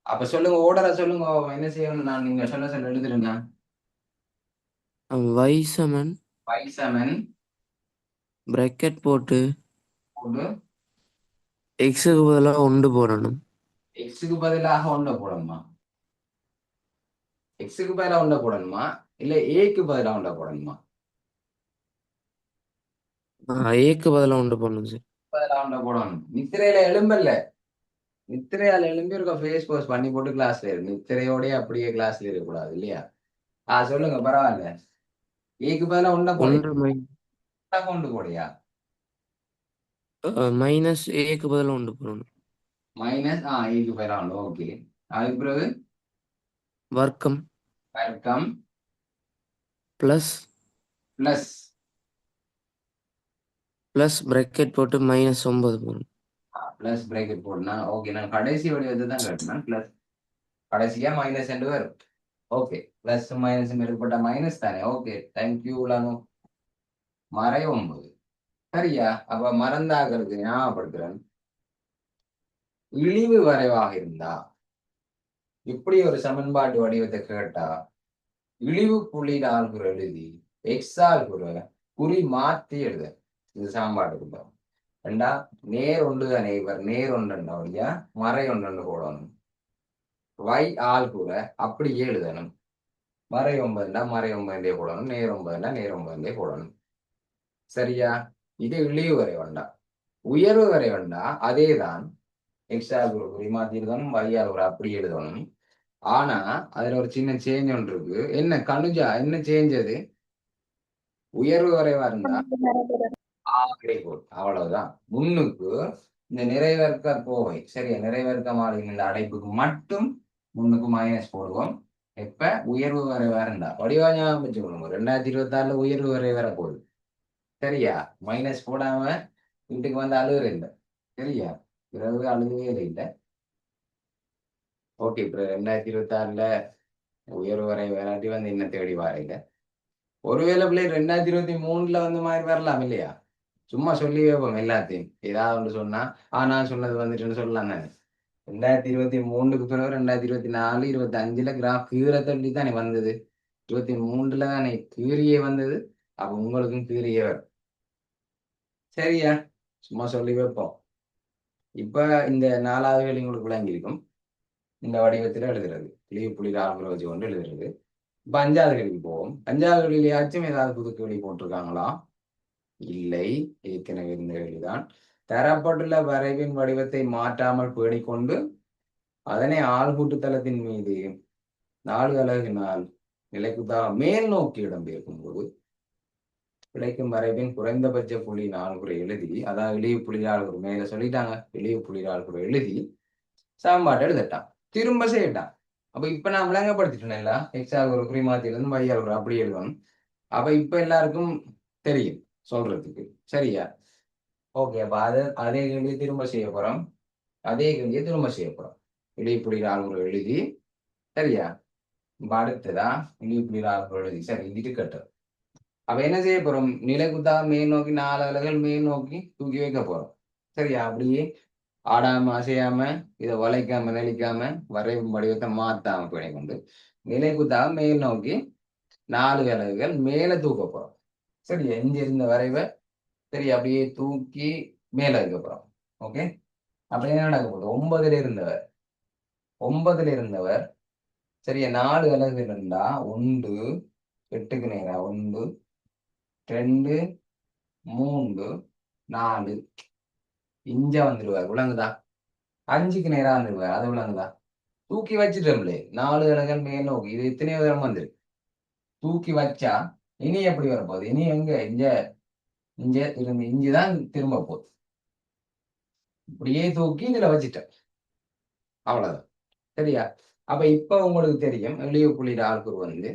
அப்ப சொல்லுங்க, ஓர்டரை சொல்லுங்க, என்ன செய்யணும். நான் நீங்க சொல்ல சொல்ல எழுதிருந்தேன். y சமன் 5 7 பிரக்கெட் போட்டு போட்டு எக்ஸுக்கு பதிலாக 1 போடணும். எக்ஸுக்கு பதிலாக ஒன்றை போடணுமா? எக்ஸுக்கு பதிலாக ஒன்றை போடணுமா இல்ல ஏக்கு பதிலாக ஒன்றை போடணுமா? ஏக்கு பதிலாக 1 போடணும் சார். பதிலாக ஒன்றை போடணும். நித்திரையில எலும்பல்ல. நித்திரையால எழும்பி இருக்க ஃபேஸ் வாஷ் பண்ணி போட்டு கிளாஸ்ல இருக்கு. நித்திரையோடய அப்படியே கிளாஸ்ல இருக்கக்கூடாது இல்லையா? சொல்லுங்க பரவாயில்ல. ஏக்கு பதிலாக ஒன்றை போடு. 1 கொண்டு போடியா? மைனஸ் ஏக்கு பதிலாக 1 போடணும். மைனஸ் ஏக்கு பதிலாக ஒன்று. ஓகே. அதுக்கு பிறகு வர்க்கம் வர்க்கம் ப்ளஸ் பிளஸ் ப்ளஸ் பிரக்கெட் போட்டு -9 போடணும். Plus bracket போடனா. ஓகே, நான் கடைசி வடிவத்தை தான் கேட்டேன். பிளஸ் கடைசியா மைனஸ் என்று வரும். ஓகே, பிளஸ் மைனஸ் மேற்பட்ட மைனஸ் தானே. ஓகே தேங்க்யூ லானு. மறை 9 சரியா? அப்ப மறந்தாக்களுக்கு ஞாபகப்படுத்துறேன். இழிவு வரைவாக இருந்தா இப்படி ஒரு சமன்பாட்டு வடிவத்தை கேட்டா இழிவு புள்ளியில் ஆள்குற எழுதி எக்ஸ் ஆள்குற குறி மாத்தி எழுத இந்த சமன்பாட்டுக்கு ரெண்டா நேர் ஒன்று தானே. இவர் நேர் ஒன்றுண்டா வழியா மறை ஒன்று போடணும். வை ஆள்குற அப்படியே எழுதணும். மறை 9 மறை 9 போடணும். நேர் 9 நேர் 9 போடணும். சரியா? இது இழிவு வரை வேண்டா. உயர்வு வரை வேண்டா அதே தான். எக்ஸ் ஆள்குற குறி மாத்தி எழுதணும், வை ஆள்குற அப்படி எழுதணும். ஆனா அதுல ஒரு சின்ன சேஞ்ச் ஒன்று இருக்கு. என்ன கணுஜா? என்ன சேஞ்ச் அது? உயர்வு வரைவா இருந்தா கிடைக்கும், அவ்வளவுதான். முன்னுக்கு இந்த நிறைவேற்க போவை சரியா? நிறைவேற்க மாறின் இந்த அடைப்புக்கு மட்டும் முன்னுக்கு மைனஸ் போடுவோம். எப்ப உயர்வு வரைவா இருந்தா. வடிவா ஞாபகம் வச்சுக்கணும். 2026 உயர்வு வரை வர போகுது சரியா? மைனஸ் போடாம வீட்டுக்கு வந்து அழுகுற இல்லை சரியா? பிறகு அழுகவே இல்லை. ஓகே, இப்ப 2026 உயர்வு வரை வராட்டி வந்து இன்னும் தேடி வாரையில. ஒருவேளை பிள்ளை 2023 வந்து மாதிரி வரலாம் இல்லையா? சும்மா சொல்லி வைப்போம் எல்லாத்தையும். ஏதாவது ஒன்று சொன்னா நான் சொன்னது வந்துட்டுன்னு சொல்லலாம் தானே. 2023 பிறகு 2024 25 கிராஃப் கீரை தள்ளி தானே வந்தது. 23 தானே கீரியே வந்தது. அப்ப உங்களுக்கும் கீரியே வரும் சரியா? சும்மா சொல்லி வைப்போம். இப்ப இந்த 4வது கேள்வி உங்களுக்கு விளங்கியிருக்கும். இந்த வடிவத்தில் எழுதுறது கிளிய புள்ளி ஆள்குற வச்சு கொண்டு எழுதுறது. இப்ப 5வது கேள்விக்கு போவோம். 5வது கேள்வியாச்சும் ஏதாவது புது கேள்வி போட்டிருக்காங்களா? இல்லை, ஏற்கனவே இருந்த கேள்விதான். தரப்பட்டுள்ள வரைவின் வடிவத்தை மாற்றாமல் பேணிக்கொண்டு அதனை ஆள்கூட்டு தளத்தின் மீது 4 அலகினால் நிலைக்குத்தாக மேல் நோக்கி இடம்பெயர்க்கும் போது கிடைக்கும் வரைவின் குறைந்தபட்ச புள்ளி 4 எழுதி, அதாவது எளிய புள்ளி 4 மேல சொல்லிட்டாங்க, எளிய புள்ளி 4 எழுதி சமன்பாட்டை எழுதிட்டான், திரும்ப செய்யட்டான். அப்ப இப்ப நான் விளங்கப்படுத்திட்டேன் எல்லாம், எக்ஸால் ஒரு குறி மாத்திலிருந்து வையால் ஒரு அப்படி எழுதணும். அப்ப இப்ப எல்லாருக்கும் தெரியும் சொல்றதுக்கு, சரியா? ஓகே, அப்ப அதே கேள்வியை திரும்ப செய்ய போறோம், அதே கேள்வியை திரும்ப செய்ய போறோம். எளிய புள்ளி 4 எழுதி, சரியா? இப்ப அடுத்ததா எளிய புள்ளி 4 எழுதி, சரி இது இருக்கட்டும். அப்ப என்ன செய்ய போறோம்? நிலைக்குத்தாக மேல் நோக்கி 4 அலகுகள் மேல் நோக்கி தூக்கி வைக்க போறோம், சரியா? அப்படியே ஆடாம அசையாம இதை வளைக்காம நெளிக்காம வரைவு வடிவத்தை மாத்தாம பிணை கொண்டு நிலைக்குத்தாக மேல் நோக்கி 4 அலகுகள் மேல தூக்க போறோம், சரியா? இங்க இருந்த வரைவை சரி அப்படியே தூக்கி மேல வைக்க போறோம். ஓகே, அப்ப என்ன நடக்க போகுது? 9ல இருந்தவர் சரியா 4 அலகுகள் இருந்தா 1 8க்கு நேரா 1 2 3 4 இஞ்ச வந்துடுவார், விளங்குதா? 5க்கு நேரா வந்துடுவார், அது விளங்குதா? தூக்கி வச்சுட்டோம்லே 4 அலகுகள் மேல் நோக்கி, இது எத்தனையோ தரம் வந்துருக்கு. தூக்கி வச்சா இனி எப்படி வரப்போகுது? இனி எங்க இங்க இங்க இருந்து இஞ்சிதான் திரும்ப போகுது. இப்படியே தூக்கி இதுல வச்சுட்டேன், அவ்வளவுதான், சரியா? அப்ப இப்ப உங்களுக்கு தெரியும் எளிய புள்ளி ஆள்குரு வந்து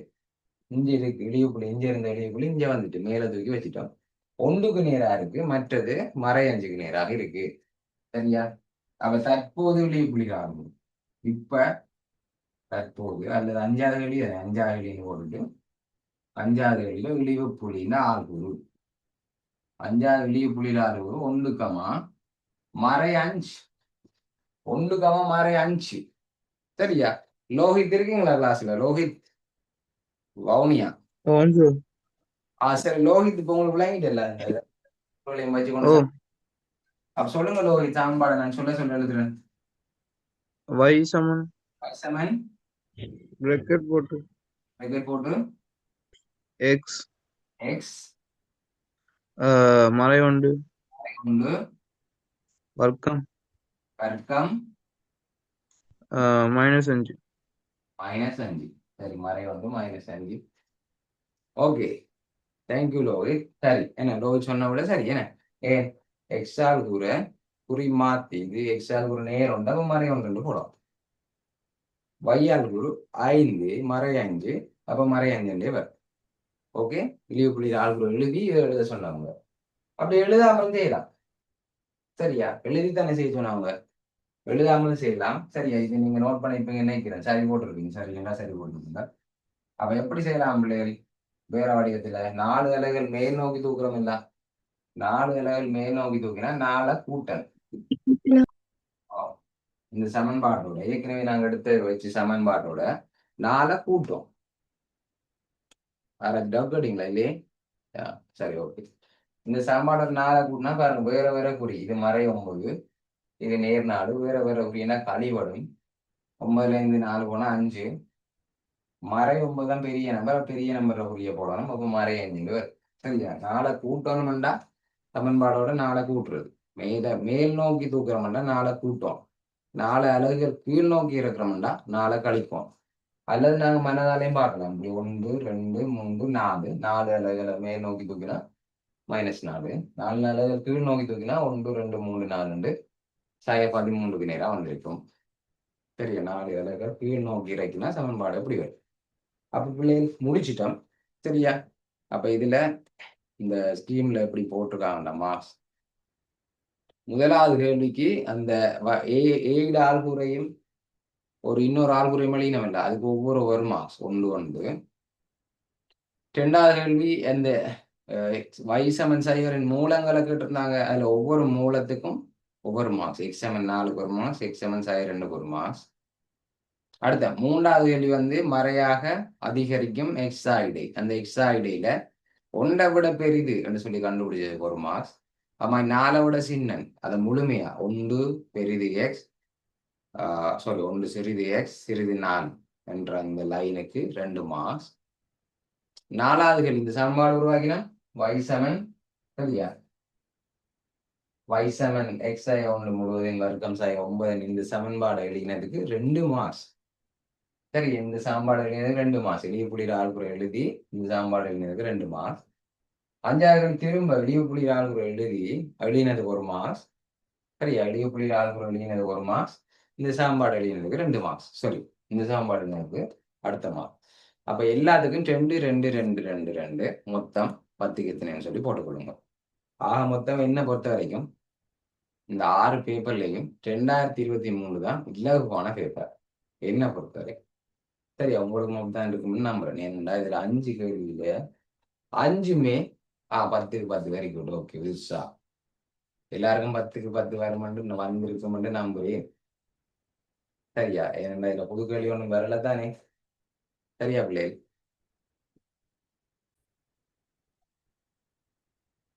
இஞ்சி இருக்கு, எளிய புள்ளி இங்க இருந்த எளிய புள்ளி இங்க வந்துட்டு மேல தூக்கி வச்சுட்டோம். 1க்கு நேரா இருக்கு, மற்றது மறை 5க்கு நேராக இருக்கு, சரியா? அப்ப தற்போது எளிய புள்ளி ஆள்குரு இப்ப தற்போது அல்லது 5வது எளிய 5வது எளியன்னு போட்டுட்டு 5வது எளிய இழிவு புள்ளின்னு ஆள்குரு 5வது எளிய புள்ளியில் ஆள்குரு 1, மறை 5 1, மறை 5, சரியா? லோஹித் இருக்கீங்களா கிளாஸ்ல? லோஹித் வவுனியா சரி லோஹித் இப்ப உங்களுக்கு விளங்கிட்டல வச்சு கொண்டு அப்ப சொல்லுங்க லோஹித், சாம்பாடு நான் சொல்ல எழுதுறேன். y சமன் சமன் bracket போட்டு போட்டு x எக்ஸ் மறை 1 வர்க்கம் வர்க்கம் -5 -5, சரி மறை -5. Okay, thank you Lohith. சரி என்ன லோஹித் சொன்ன விட சரி என்ன ஏன் எக்ஸால் கூற குறி மாத்தி இது எக்ஸால் கூற நேரம் உண்டு, அப்ப மறை 1 போடும். வையால் குரு 5 மறை 5, அப்ப மறை 5 வரும். ஓகே, இழிவு புள்ளி ஆள்குரு எழுதி இதை எழுத சொன்னாங்க, அப்படி எழுதாமல் செய்யலாம், சரியா? எழுதி தானே செய்ய சொன்னாங்க, எழுதாமலும் செய்யலாம், சரியா? இது நீங்க நோட் பண்ணிப்பீங்க நினைக்கிறேன், சரி போட்டிருக்கீங்க, சரிங்களா? சரி போட்டிருக்கீங்க. அப்ப எப்படி செய்யலாம் பிள்ளைகள்? வேற வடிவத்துல 4 அலைகள் மேல் நோக்கி தூக்குறோம் இல்ல, 4 அலைகள் மேல் நோக்கி தூக்கினா 4 கூட்டல் இந்த சமன்பாட்டோட ஏற்கனவே நாங்க எடுத்து வச்சு சமன்பாட்டோட 4 கூட்டம். டவுட் கேட்டீங்களா இல்லையே? சரி ஓகே, இந்த சமன்பாட்டோட 4 கூட்டினா பாருங்க வேற வேற குறி, இது மறை 9, இது நேர் 4, வேற வேற குறினா கழிவடும். 9ல இருந்து 4 போனா 5, மறை 9 தான் பெரிய நம்பர், பெரிய நம்பரை குறிய போடணும், அப்ப மறை 5 வரும், சரியா? 4 கூட்டணும்டா சமன்பாடோட 4 கூட்டுறது, மேல் நோக்கி தூக்குறோம்டா 4 கூட்டம், 4 அலகுகள் கீழ் நோக்கி இருக்கிறோம்டா 4 கழிப்போம். அல்லது நாங்க மனதாலையும் பார்க்கலாம், இப்படி 1 2 3 4 4 அலகுகளை மேல் நோக்கி தூக்கினா -4, 4 அலகுகள் கீழ் நோக்கி தூக்கினா 1 2 3 4 13க்கு நேரா வந்திருக்கும், சரியா? 4 அலகுகள் கீழ் நோக்கி இறக்கினா சமன்பாடு எப்படி வரும்? அப்ப பிள்ளைகள் முடிச்சிட்டோம், சரியா? அப்ப இதுல இந்த ஸ்கீம்ல எப்படி போட்டிருக்காங்கடா மார்க்ஸ், முதலாவது கேள்விக்கு அந்த ஏழு ஆள்குறையும் ஒரு இன்னொரு ஆள்குறையும் எழுதினோம் இல்லை, அதுக்கு ஒவ்வொரு மார்க்ஸ் 1. 2வது கேள்வி அந்த y=0 மூலங்களை கேட்டிருந்தாங்க, அதுல ஒவ்வொரு மூலத்துக்கும் ஒவ்வொரு மார்க்ஸ், x=4 ஒரு மார்க்ஸ், x=0 ஒரு மார்க்ஸ். அடுத்த 3வது கேள்வி வந்து மறையாக அதிகரிக்கும் எக்ஸாய்டை, அந்த எக்ஸாய்டையில 1 விட பெரிது என்று சொல்லி கண்டுபிடிச்சது ஒரு மார்க்ஸ். ஆமா 4 விட சின்னன், அதை முழுமையா 1 பெரிது எக்ஸ், 1 சிறிது எக்ஸ் சிறிது 4 என்ற அந்த லைனுக்கு 2 மார்க்ஸ். 4வது கேள்வி இந்த சமன்பாடு உருவாக்கினா y7 சரியா, y7 x1 முழுவதையும் வர்க்கம் சாய் 9 இந்த சமன்பாடு எழுதினதுக்கு 2 மார்க்ஸ், சரி? இந்த சமன்பாடு எழுதினதுக்கு 2 மார்க்ஸ், எளிய புள்ளியில் ஆள்குறை எழுதி இந்த சமன்பாடு எழுதினதுக்கு 2 மார்க்ஸ். அஞ்சாவது திரும்ப இடிவு புள்ளி ஆளுக்குற எழுதினதுக்கு ஒரு மார்க்ஸ். சரியா, இடிவு புள்ளி ஆளுக்குற எழுதினதுக்கு ஒரு மார்க்ஸ், இந்த சாம்பாடு எழுதினதுக்கு 2 மார்க்ஸ். சரி, இந்த சாம்பாடு எழுதினதுக்கு அடுத்த மார்க். அப்ப எல்லாத்துக்கும் 2 2 2 2 2 மொத்தம் 10க்கு எத்தனைன்னு சொல்லி போட்டுக்கொள்ளுங்க. ஆக மொத்தம் என்ன பொறுத்த வரைக்கும் இந்த 6 பேப்பர்லையும் 2023 தான் இலகுவான பேப்பர் என்ன பொறுத்தவரை. சரி, உங்களுக்கு மட்டும் இருக்கும்னு நம்புறேன். ஏன்னா இதுல 5 கேள்வியில 5மே 10க்கு 10 வெரி குட். ஓகே, விசா எல்லாருக்கும் 10க்கு 10 வருமென்று வந்திருக்குமென்று நம்புறேன். சரியா, ஏன்னா இதுல புது கேள்வி ஒன்றும் வரல தானே. சரியா பிள்ளைகள்?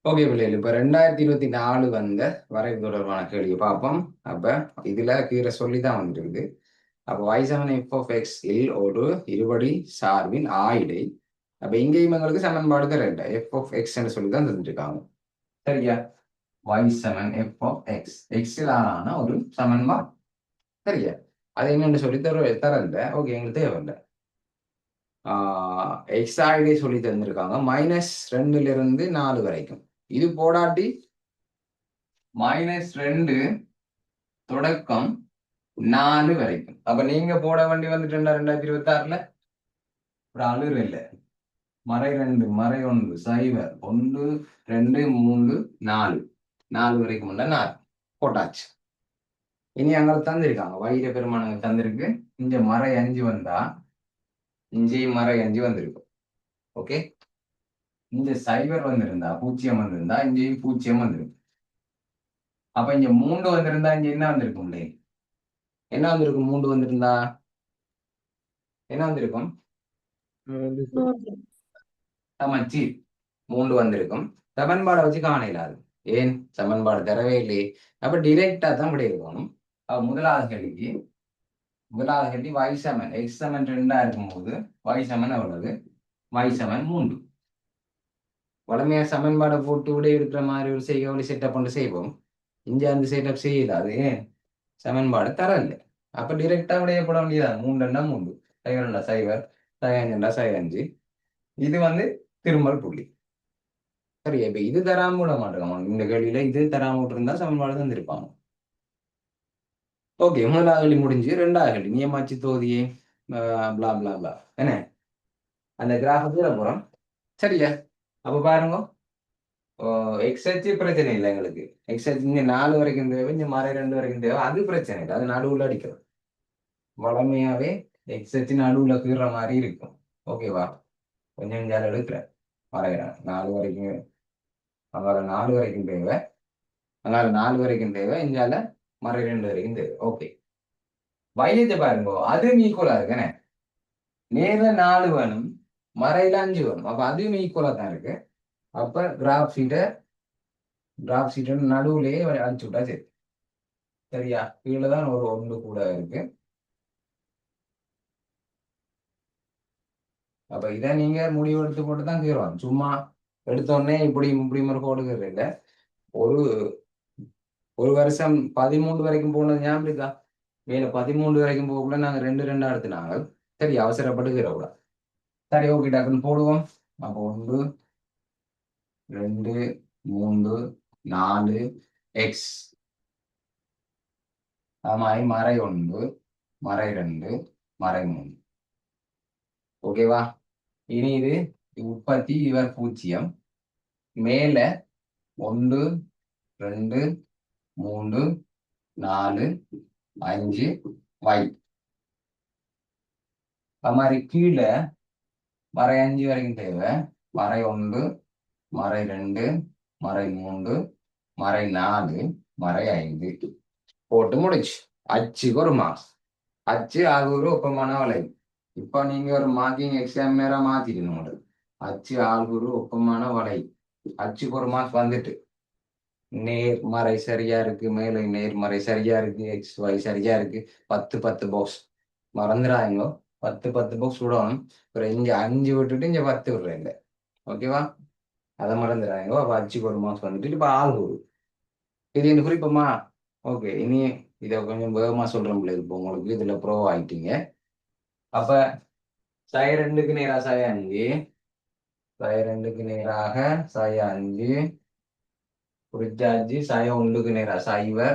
ஓகே பிள்ளைகள், இப்ப 2024 வந்த வரைவு தொடர்பான கேள்வி பார்ப்போம். அப்ப இதுல கீழே சொல்லிதான் வந்துருக்குது. அப்போ y7 f(x) இல் ஒரு இருபடி சார்பின் ஆயிடை. அப்ப இங்கேயும் எங்களுக்கு சமன்பாடு தரல, f(x) என்று சொல்லி தான் தந்துருக்காங்க. சரியா, y7 f(x) எக்ஸிலான ஒரு சமன்பாடு. சரியா, அது என்னன்னு சொல்லி தரல. ஓகே, எங்களுக்கு தேவையில்லை. எக்ஸ் ஆயிடை சொல்லி தந்திருக்காங்க -2ல இருந்து 4 வரைக்கும். இது போடாட்டி -2 தொடக்கம் 4 வரைக்கும். அப்ப நீங்க போட வேண்டி வந்துட்டு 2026ல ஒரு அழுறு இல்லை. மறை 2 மறை 1 சைவர் 1 2 3 4 4 வரைக்கும் 4 போட்டாச்சு. இனி அங்கே தந்திருக்காங்க வைர பெருமானங்க தந்திருக்கு. இங்க மறை 5 வந்தா இங்கேயும் மறை 5 வந்திருக்கும். ஓகே, இந்த சைவர் வந்திருந்தா 0 வந்திருந்தா இங்கேயும் 0 வந்திருக்கும். அப்ப இங்க 3 வந்திருந்தா இங்க என்ன வந்திருக்கும்? என்ன வந்திருக்கும்? 3 வந்திருந்தா என்ன வந்திருக்கும்? சமச்சீர் 3 வந்திருக்கும். சமன்பாடை வச்சு காண இயலாது. ஏன்? சமன்பாடு தரவே இல்லையே. அப்ப டிரெக்டா தான் விட இருக்கணும். முதலாவது கேள்வி y7 x7 2 இருக்கும்போது y7 எவ்வளவு? y7 3. வளமையா சமன்பாடை போட்டு விட இருக்கிற மாதிரி ஒரு செய்கவழி செட்டப் பண்ணி செய்வோம். இங்க அந்த செட்டப் செய்யலாது. ஏன்? சமன்பாடு தரல. அப்ப டிரெக்டா விடையப்பட வேண்டியதான். 3 3 சைவர் சைவர் 5 இது திருமல் புள்ளி. சரி, இப்ப இது தராம விட மாட்டோம். இந்த கேள்வியில இது தராம விட்டுருந்தா சமன்பாடு தந்திருப்பாங்க. ஓகே, முதலாவது கேள்வி முடிஞ்சு. 2வது கேள்வி நியமாச்சு தோதியே பிளா பிளா பிளா என்ன அந்த கிராஃப் போறோம். சரியா, அப்ப பாருங்க, எக்ஸ்ஹெச் பிரச்சனை இல்லை எங்களுக்கு. எக்ஸ்ஹெச் இங்க 4 வரைக்கும் தேவை, இங்க மறை 2 வரைக்கும் தேவை. அது பிரச்சனை இல்லை, அது நடுவுல அடிக்கிறோம். வளமையாவே எக்ஸ்ஹெச் நடுவுல கீற மாதிரி இருக்கும். ஓகேவா, கொஞ்சம் ஜால எடுக்கிறேன். மறைகிறேன் 4 வரைக்கும், அங்கால 4 வரைக்கும் தேவை, அங்கால 4 வரைக்கும் தேவை, இங்கால மறை 2 வரைக்கும் தேவை. ஓகே, வையத்தை பாருங்க, அதுவும் ஈக்குவலா இருக்குண்ணே. நேர்ல 4 வேணும், மறையில 5 வேணும். அப்ப அதுவும் ஈக்குவலா தான் இருக்கு. அப்ப கிராஃப் ஷீட்டை நடுவுலயே அடிச்சு விட்டா சரி. சரியா, கீழே தான் ஒரு 1 கூட இருக்கு. அப்ப இதை நீங்க முடிவு எடுத்து போட்டு தான் கீறுவாங்க. சும்மா எடுத்தோடனே இப்படி ஒரு கோடுகிறது இல்லை. ஒரு வருஷம் 13 வரைக்கும் போனது ஞாபகம் இருக்கா? மேல 13 வரைக்கும் போகக்குள்ள நாங்க 2 2 எடுத்துனாங்க. சரி, அவசரப்பட்டு கூட. சரி, ஓகே, டக்குன்னு போடுவோம். அப்போ 1 2 3 4 எக்ஸ் ஆமாய் மறை 1 மறை 2 மறை 3. ஓகேவா, இனி இது உற்பத்தி இவர் 0 மேல 1 2 3 4 5 வை. அது மாதிரி கீழே மறை 5 வரைக்கும் தேவை, மறை 1 மறை 2 மறை 3 மறை 4 மறை 5 போட்டு முடிச்சு. அச்சுக்கு ஒரு மார்க்ஸ். அச்சு ஆகுற ஒப்பமான வளைவு. இப்போ நீங்க ஒரு மார்க்கிங் எக்ஸாமினரா மாத்திடணும். அச்சு ஆகுற ஒப்பமான வளைவு. அச்சுக்கு ஒரு மார்க்ஸ் வந்துட்டு நேர்மறை சரியா இருக்கு, மேலே நேர்மறை சரியா இருக்கு, எக்ஸ் ஒய் சரியா இருக்கு. 10 10 பாக்ஸ் மறந்துடாங்க. 10 10 பாக்ஸ் விடணும். அப்புறம் இங்க 5 விட்டுட்டு இங்க 10 விடுறேன். ஓகேவா, அதை மறந்துடாங்க. அப்ப அச்சுக்கு ஒரு மார்க்ஸ் வந்துட்டு இப்ப ஆகுறு இது என்ன குறிப்போமா? ஓகே, இனி இதை கொஞ்சம் வேகமா சொல்றேன். இப்போ உங்களுக்கு இதுல ப்ரோ ஆயிட்டீங்க. அப்ப சாய 2க்கு நேரா சாய 5 2க்கு நேராக 5 குறிச்சாச்சு 1க்கு நேராக 0.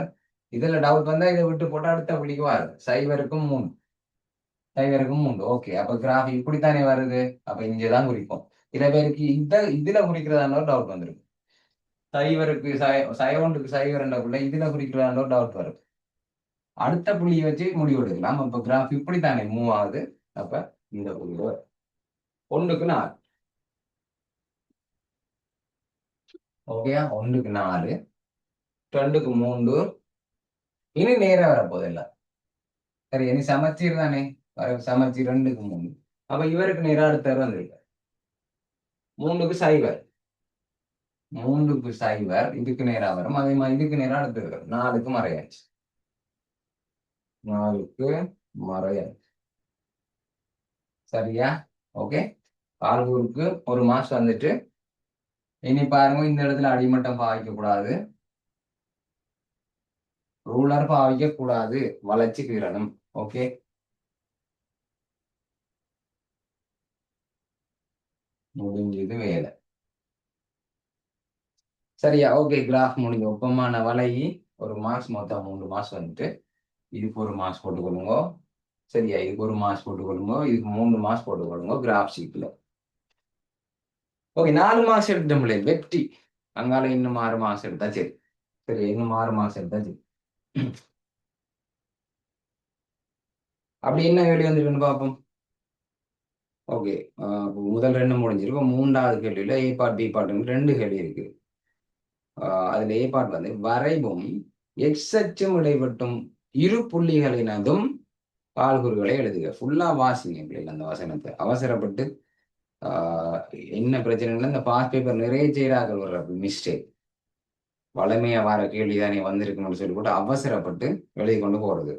இதுல டவுட் வந்தா இதை விட்டு போட்டா அடுத்த புள்ளிக்கு வருது 0க்கும் 3. ஓகே, அப்ப கிராஃப் இப்படித்தானே வருது. அப்ப இங்கதான் குறிப்போம். சில பேருக்கு இதுல குறிக்கிறதான டவுட் வந்துருக்கு. 0க்கு 1க்கு 0 இதுல குறிக்கிறதான டவுட் வரும். அடுத்த புள்ளியை வச்சு முடிவு எடுக்கலாம். அப்ப கிராஃப் இப்படித்தானே மூவ் ஆகுது. அப்ப இந்த புள்ளி 1க்கு 4. ஓகேயா, 1க்கு 4, 2க்கு 3. இனி நேரா வரப்போகுது எல்லாம். சரி, இனி சமச்சீர் தானே சமச்சீர் 2க்கு 3. அப்ப இவருக்கு நேரா அடுத்தவர் வந்திருக்கு 3க்கு 0. 3க்கு 0 இதுக்கு நேரா வரும். அதே மாதிரி இதுக்கு நேரா அடுத்தது வரும். 4க்கு மறையாச்சு. 4க்கு மறையாச்சு. சரியா? ஓகே, கால்கூருக்கு ஒரு மாசம் வந்துட்டு இனி பாருங்க, இந்த இடத்துல அடிமட்டம் பாவிக்க கூடாது, ரூலர் பாவிக்க கூடாது, வளைச்சு கீறணும். ஓகே, முடிஞ்சது வேலை. சரியா? ஓகே, கிராஃப் முடிஞ்ச ஒப்பமான வலையி ஒரு மாஸ் மொத்தம் 3 மாசம் வந்துட்டு இதுக்கு ஒரு மாஸ் போட்டுக்கொள்ளுங்க. சரியா? இதுக்கு ஒரு மாஸ் போட்டுக்கொள்ளுங்க, இதுக்கு 3 மாஸ் போட்டுக்கொள்ளுங்க கிராஃப் ஷீட்ல. ஓகே, 4 மாசம் எடுத்தோம்ல வெற்றி. அங்கால இன்னும் 6 மாசம் எடுத்தா சரி. சரி, இன்னும் 6 மாசம் எடுத்தா சரி. அப்படி என்ன கேள்வி வந்துருக்குன்னு பார்ப்போம். ஓகே, முதல் 2 முடிஞ்சிருக்கும். 3வது கேள்வியில ஏ பார்ட் பி பார்ட்னு 2 கேள்வி இருக்கு. அதுல ஏ பார்ட் வந்து வரைவும் எக்ஸ் அச்சும் இடைப்பட்டும் இரு புள்ளிகளினதும் கால்குறுகளை எழுதுக. ஃபுல்லா வாசிங்க பிள்ளைகள் அந்த வசனத்தை. அவசரப்பட்டு என்ன பிரச்சனைன்னா இந்த பாஸ் பேப்பர் நிறைய செய்கிறார்கள் வர்ற மிஸ்டேக். வளமையா வர கேள்வி தானே வந்திருக்குன்னு சொல்லி போட்டு அவசரப்பட்டு எழுதி கொண்டு போறது.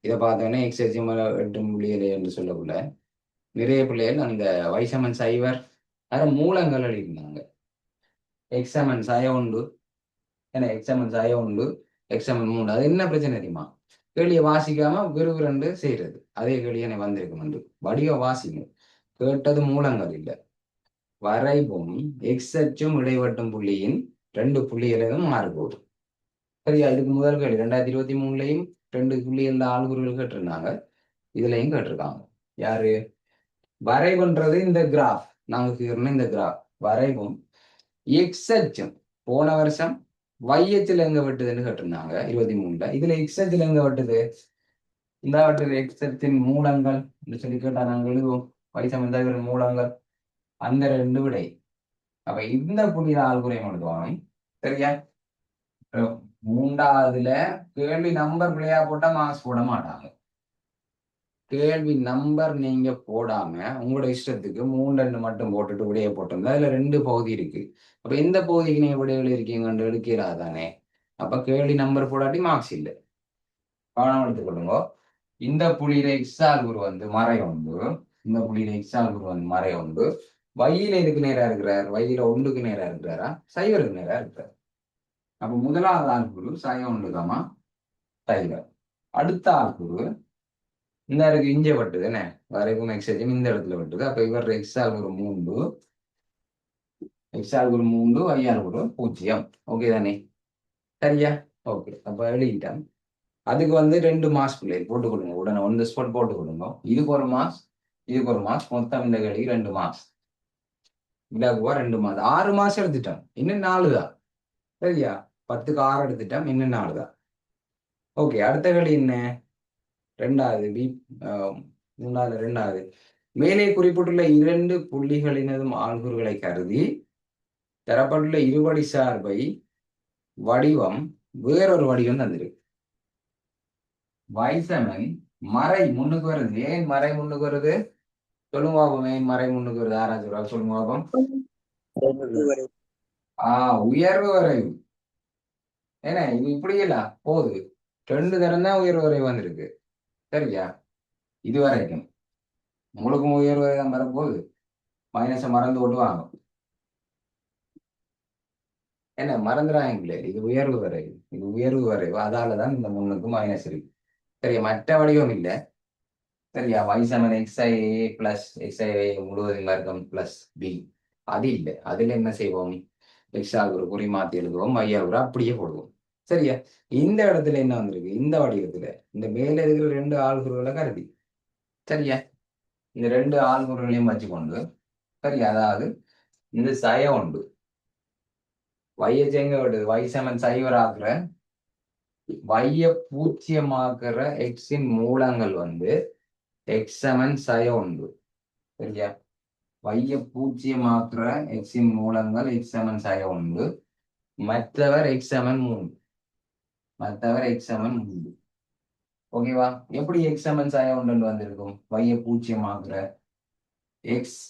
இதை பார்த்தோன்னே எக்ஸ் அச்சும் 8 புள்ளிகளே என்று சொல்லக்குள்ள நிறைய பிள்ளைகள் அந்த வைசமன் சைவர் மூலங்கள் எழுதியிருந்தாங்க. எக்ஸமன் 1 ஏன்னா எக்ஸமன் 1 எக்ஸமன் 3. அது என்ன பிரச்சனை தெரியுமா? கேள்வியை வாசிக்காம விறுவிறுண்டு செய்யறது. அதே கேள்வி வந்திருக்கு. வடிவ வாசிங்க. கேட்டது மூலங்கள் இல்லை. வரைவும் எக்ஸ் அச்சும் இடைவட்டும் புள்ளியின் 2 புள்ளிகளும் மாறுபோகுது. சரியா? இதுக்கு முதல் கேள்வி 2023லயும் 2 புள்ளிகள் ஆள்குறிகள் கேட்டிருந்தாங்க. இதுலயும் கேட்டிருக்காங்க. யாரு வரைவுன்றது? இந்த கிராஃப் நாங்க கீறணும். இந்த கிராஃப் வரைவும் எக்ஸ் அச்சும் போன வருஷம் வையத்தில் எங்க வெட்டுதுன்னு கேட்டிருந்தாங்க 23ல. இதுல எக்ஸ் அச்சில் எங்க வெட்டுது? இந்த வெட்டுது எக்ஸ் அச்சின் மூலங்கள் சொல்லி கேட்டா நாங்கள் எழுதுவோம். வைசமன் மூலங்கள் அந்த 2 விடை. அப்ப இந்த புள்ளியில ஆள்குறையும் எழுதுவாங்க. சரியா? 3வதுல கேள்வி நம்பர் பிள்ளையா போட்டா மார்க்ஸ் போட மாட்டாங்க. கேள்வி நம்பர் நீங்க போடாம உங்களோட இஷ்டத்துக்கு 3 மட்டும் போட்டுட்டு விடைய போட்டிருந்தா அதுல 2 பகுதி இருக்கு. அப்ப எந்த பகுதிக்கு நீங்க விடைகள் இருக்கீங்கன்னு எடுக்கிறாதானே. அப்ப கேள்வி நம்பர் போடாட்டி மார்க்ஸ் இல்லை. கவனம் எடுத்துக்கொள்ளுங்க. இந்த புள்ளியில எக்ஸால் குரு வந்து மறை உண்டு. இந்த புள்ளியில எக்ஸால் குரு வந்து மறை உண்டு. வயில எதுக்கு நேரா இருக்கிறார்? வயில 1க்கு நேரா இருக்கிறாரா? 0க்கு நேரா இருக்கிறார். அப்ப முதலாவது ஆள் குரு 1 0. அடுத்த ஆள் குரு இந்த இருக்கு இஞ்ச வெட்டுது. என்ன வரைக்கும் எக்ஸைஜன் இந்த இடத்துல வெட்டுது. அப்ப இவர் எக்ஸால் ஒரு 3, எக்ஸால் ஒரு 3, ஐயால் ஒரு 0. ஓகே தானே? சரியா? ஓகே, அப்ப எழுதிட்டேன். அதுக்கு வந்து 2 மார்க்ஸ் பிள்ளை போட்டு கொடுங்க. உடனே ஒன் த ஸ்பாட் போட்டு கொடுங்க. இதுக்கு ஒரு மார்க்ஸ், இதுக்கு ஒரு மார்க்ஸ். மொத்தம் இந்த கேள்விக்கு 2 மார்க்ஸ். இதாக்குவா 2 மார்க்ஸ். 6 மார்க்ஸ் எடுத்துட்டேன். இன்னும் 4 தான். சரியா? 10க்கு 6 எடுத்துட்டேன். இன்னும் 4 தான். ஓகே, அடுத்த கேள்வி என்ன? 2வது பி 2வது மேலே குறிப்பிட்டுள்ள 2 புள்ளிகளினதும் ஆள்குறுகளை கருதி தரப்பட்டுள்ள இருபடி சார்பை வடிவம் வேறொரு வடிவம் தந்திருக்கு. வைசமன் மறை முன்னுக்கு வருது. ஏன் மறை முன்னுக்கு வருது? சொல்லுங்க பாபம். ஏன் மறை முன்னுக்கு வருது? ஆராய்ச்சி சொல்லுங்க பாபம். உயர்வு வரைவு. ஏன்னா இது இப்படி இல்ல போகுது. 2 தரம் தான் உயர்வு வரைவு வந்திருக்கு. சரியா? இது வரைக்கும் உங்களுக்கும் உயர்வு வரை தான் வரப்போகுது. மைனஸை மறந்து ஓட்டுவாங்க. என்ன மறந்துடாங்களே? இது உயர்வு வரைவு, இது உயர்வு வரைவு. அதாலதான் இந்த 3க்கு மைனஸ் இருக்கு. சரியா? மற்ற வடிவம் இல்லை. சரியா? வைசமன் xi a பிளஸ் xi முழுவதும் வர்க்கம் பிளஸ் b அது இல்லை. அதுல என்ன செய்வோம்? எக்ஸால் ஒரு குறி மாத்தி எழுதுவோம், வையால் ஒரு அப்படியே போடுவோம். சரியா? இந்த இடத்துல என்ன வந்திருக்கு? இந்த வடிவத்துல இந்த மேல இருக்கிற ரெண்டு ஆள்குறிகளை கருதி, சரியா, இந்த ரெண்டு ஆள்குறிகளையும் வச்சுக்கொண்டு, சரியா, அதாவது இந்த சய உண்டு வைய செங்க விடுது வை சமன் சைவர் ஆக்குற வைய பூச்சியமாக்குற எக்ஸின் மூலங்கள் வந்து எக்ஸ் சமன் சய உண்டு. சரியா? வைய பூச்சியமாக்குற எக்ஸின் மூலங்கள் எக்ஸ் சமன் சய உண்டு. மற்றவர் எக்ஸ் சமன் 3. மற்றவர் எக்ஸ் சமன் 3. ஓகேவா? எப்படி எக்ஸ் சமன் சய உண்டு வந்திருக்கும்? வைய பூச்சியமாக்குற எக்ஸ்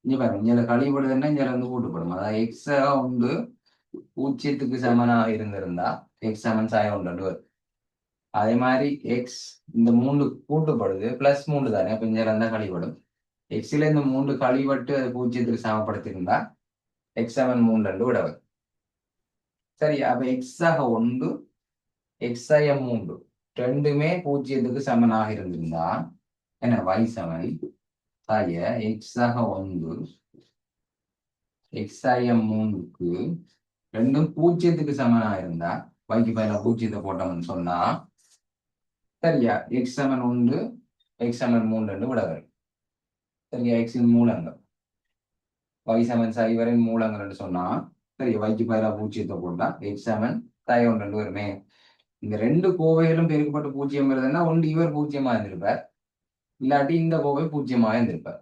இங்க பாருங்க, இங்க கழிவுபடுதுன்னா இங்க வந்து கூட்டுப்படும். அதாவது எக்ஸ் உண்டு பூஜ்ஜியத்துக்கு சமனாக இருந்திருந்தா எக்ஸ் சமன் சாய உண்டு. அதே மாதிரி எக்ஸ் இந்த 3 கூட்டுப்படுது, பிளஸ் 3 தானே, அப்ப இங்க இருந்தா கழிவுபடும். எக்ஸ்ல இந்த 3 கழிவட்டு அது பூஜ்ஜியத்துக்கு சமப்படுத்திருந்தா எக்ஸ் சமன் 3 விடவர். சரி, அப்ப எக்ஸ் ஆக 1 எக்ஸ் ஆய 3 ரெண்டுமே பூஜ்ஜியத்துக்கு சமனாக இருந்திருந்தா என்ன y சமன் சாய எக்ஸ் ஆக 1 எக்ஸ் ஆய 3க்கு ரெண்டும் பூஜ்ஜியத்துக்கு சமனா இருந்தா வைக்கு பதிலாக பூஜ்ஜியத்தை போட்டோம்னு சொன்னா, சரியா, எக்ஸ் சமன் 1 எக்ஸ் சமன் 3 விட வரும். சரியா? எக்ஸின் மூலங்கள் y சமன் சைவரின் மூலங்கள்னு சொன்னா, சரியா, வைக்கு பதிலாக பூஜ்ஜியத்தை போட்டா எக்ஸ் சமன் சாய 1 வருமே. இந்த ரெண்டு கோவைகளும் பெருக்கப்பட்டு பூஜ்ஜியம் வருதுன்னா ஒன்று இவர் பூஜ்ஜியமா இருந்திருப்பார், இல்லாட்டி இந்த கோவை பூஜ்ஜியமா இருந்திருப்பார்.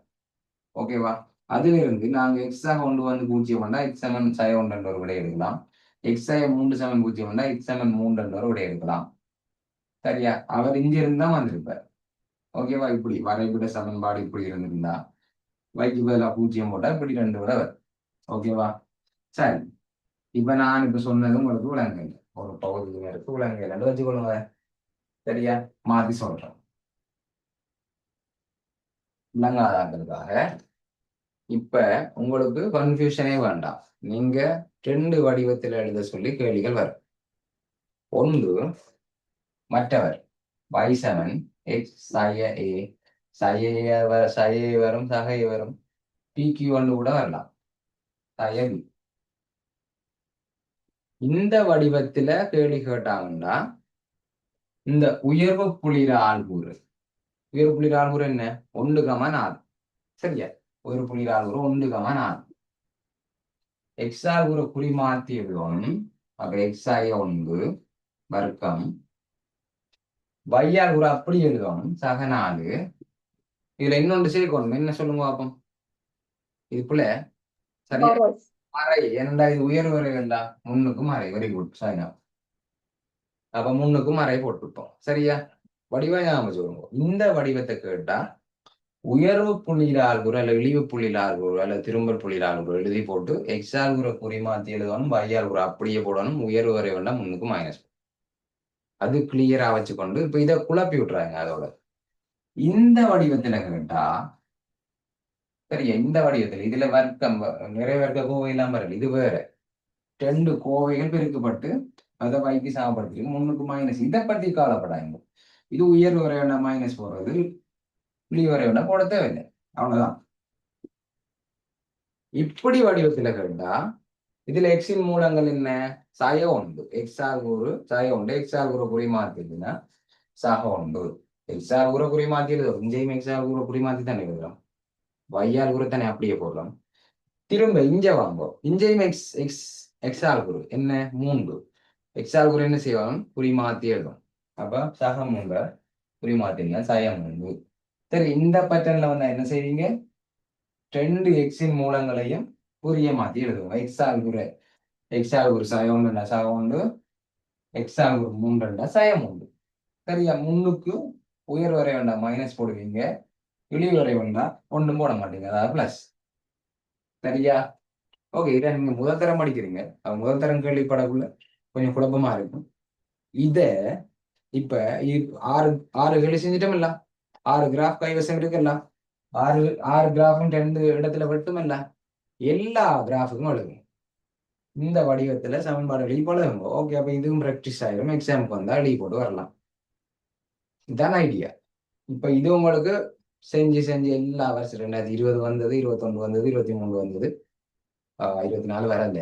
ஓகேவா? அதுல இருந்து நாங்க எக்ஸா கொண்டு வந்து பூஜ்ஜியம் பண்ணா எக்ஸ் சமன் சய 1 ஒரு விடை எடுக்கலாம். எக்ஸ் ஆய 3 சமன் பூஜ்ஜியம் பண்ணா எக்ஸ் சமன் 3 ஒரு விடை எடுக்கலாம். சரியா? அவர் இங்க இருந்தா வந்திருப்பார். ஓகேவா? இப்படி வரைபட சமன்பாடு இப்படி இருந்திருந்தா வைக்கு பதிலா பூஜ்ஜியம் போட்டா இப்படி 2 விட வரும். ஓகேவா? சரி, இப்ப நான் இப்ப சொன்னது உங்களுக்கு விளங்கல, ஒரு பகுதி இருக்கு விளங்கல வச்சுக்கொள்ளுங்க. சரியா? மாத்தி சொல்றேன் விளங்காதாங்கிறதுக்காக. இப்ப உங்களுக்கு கன்ஃபியூஷனே வேண்டாம். நீங்க 2 வடிவத்தில் எழுத சொல்லி கேள்விகள் வரும். ஒன்று மற்றவர் y7 x சய a சய வரும் சகை வரும் PQ1 கூட வரலாம். சய b. இந்த வடிவத்துல கேள்வி கேட்டாங்கன்னா இந்த உயர்வு புள்ளிர ஆள்கூறு, உயர்வு புள்ளிர ஆள்கூறு என்ன? 1,4. சரியா? உயர்வு புள்ளிர ஆள்கூறு 1,4. எக்ஸ் ஆள்கூறு குறி மாற்றி எழுதணும். அப்ப எக்ஸ் ஆய 1 வர்க்கம் வையால் ஒரு அப்படி எழுதணும் சக 4. இதுல இன்னொன்று சேர்க்கணும். என்ன சொல்லுங்க பாப்போம். இதுக்குள்ள சரியா மறை என்னடா, இது உயர்வு வரை வேண்டா, 3க்கு மறை. Very good Saina. அப்ப 3க்கு மறை போட்டுட்டோம். சரியா? வடிவம் ஞாபகம் சொல்லுங்க. இந்த வடிவத்தை கேட்டா உயர்வு புள்ளியில ஆள்குறு அல்ல இழிவு புள்ளியில ஆள்குறு அல்ல திரும்பல் புள்ளியில ஆள்குறு எழுதி போட்டு எக்ஸ் ஆள்குறை குறி மாற்றி எழுதணும், வையால் குறை அப்படியே போடணும், உயர்வு வரை வேண்டாம், 3க்கு மைனஸ். அது கிளியரா வச்சுக்கொண்டு இப்ப இதை குழப்பி விட்டுறாங்க. அதோட இந்த வடிவத்துல கேட்டா, சரியா, இந்த வடிவத்துல இதுல வர்க்கம் நிறைய வர்க்க கோவை எல்லாம் வரல, இது வேற 2 கோவைகள் பெருக்கப்பட்டு அதை வைக்கு சாப்பிடுறது 3க்கு மைனஸ். இதை பத்தி கவலைப்படாங்க. இது உயர்வு வரை வேண்டாம் மைனஸ் போடுறது, புள்ளி வரை வேண்டாம் போட தேவையில்லை, அவ்வளவுதான். இப்படி வடிவத்துல கேட்டா இதுல எக்ஸின் மூலங்கள் என்ன? சய 1 எக்ஸ் ஆள்கூறு சய 1 எக்ஸ் ஆள்கூறு குறி மாத்திட்டுன்னா சக 1 எக்ஸ் ஆள்கூறு குறி மாத்தி எழுதும். இங்கேயும் எக்ஸ் ஆள்கூறு குறி மாத்தி தானே எழுதுறோம், வையால் குரு தானே அப்படியே போடுறோம். திரும்ப இங்க வாங்குவோம், இங்கேயும் எக்ஸ் எக்ஸ் எக்ஸ் ஆள்கூறு என்ன? 3 எக்ஸ் ஆள்கூறு என்ன செய்வாங்க? குறி மாத்தி எழுதும். அப்ப சக 3 குறி மாத்தினா சய 3. சரி, இந்த பேட்டர்ன்ல வந்தா என்ன செய்வீங்க? 2 எக்ஸின் மூலங்களையும் குறிய மாத்தி எழுதுவோம். எக்ஸ் ஆள்கூறு சய 1 சக 1 எக்ஸ் ஆள்கூறு 3 சய 3. சரியா? 3க்கு உயர் வரை வேண்டாம் மைனஸ் போடுவீங்க, இழிவு வரை வேண்டாம் ஒன்றும் போட மாட்டீங்க, அதாவது பிளஸ். சரியா? ஓகே, இதை நீங்க முதல் தரம் படிக்கிறீங்க, முதல் தரம் கேள்விப்படக்குள்ள கொஞ்சம் குழப்பமா இருக்கும். இத இப்ப 6 கேள்வி செஞ்சிட்டோம் இல்ல, 6 கிராஃப் கைவசம் இருக்குல்ல, 6 கிராஃபும் 2 இடத்துல வெட்டுமல்ல, எல்லா கிராஃபுக்கும் எழுதுங்க. இந்த வடிவத்துல சமன்பாடு எழுதி பழகுங்க. ஓகே, அப்ப இதுவும் ப்ராக்டிஸ் ஆயிரும், எக்ஸாமுக்கு வந்தா எழுதி போட்டு வரலாம். இதுதான் ஐடியா. இப்ப இது உங்களுக்கு செஞ்சு செஞ்சு எல்லா வருஷம் 2020 வந்தது, 21 வந்தது, 23 வந்தது, 24 வரல.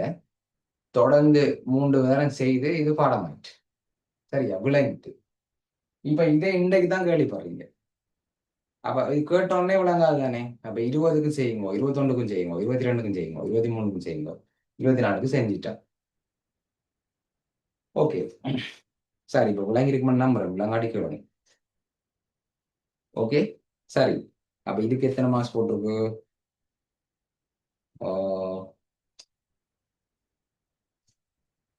தொடர்ந்து 3 வாரம் செய்து இது பாடமாயிட்டு. சரியா விளங்கிட்டு. இப்ப இதே இன்றைக்கு தான் கேள்விப்படுறீங்க. அப்ப இது கேட்டோடனே விளங்காது தானே. அப்ப 20க்கும் செய்யுங்க, 21க்கும் செய்யுங்க, 22க்கும் செய்யுங்க, 23க்கும் செய்யுங்க, 24க்கு செஞ்சுட்டா. ஓகே சரி, இப்ப விளங்கிருக்குமென்னு நம்புறேன். விளங்காடி கேளுங்க. ஓகே சரி. அப்ப இதுக்கு எத்தனை மார்க்ஸ் போட்டிருக்கு?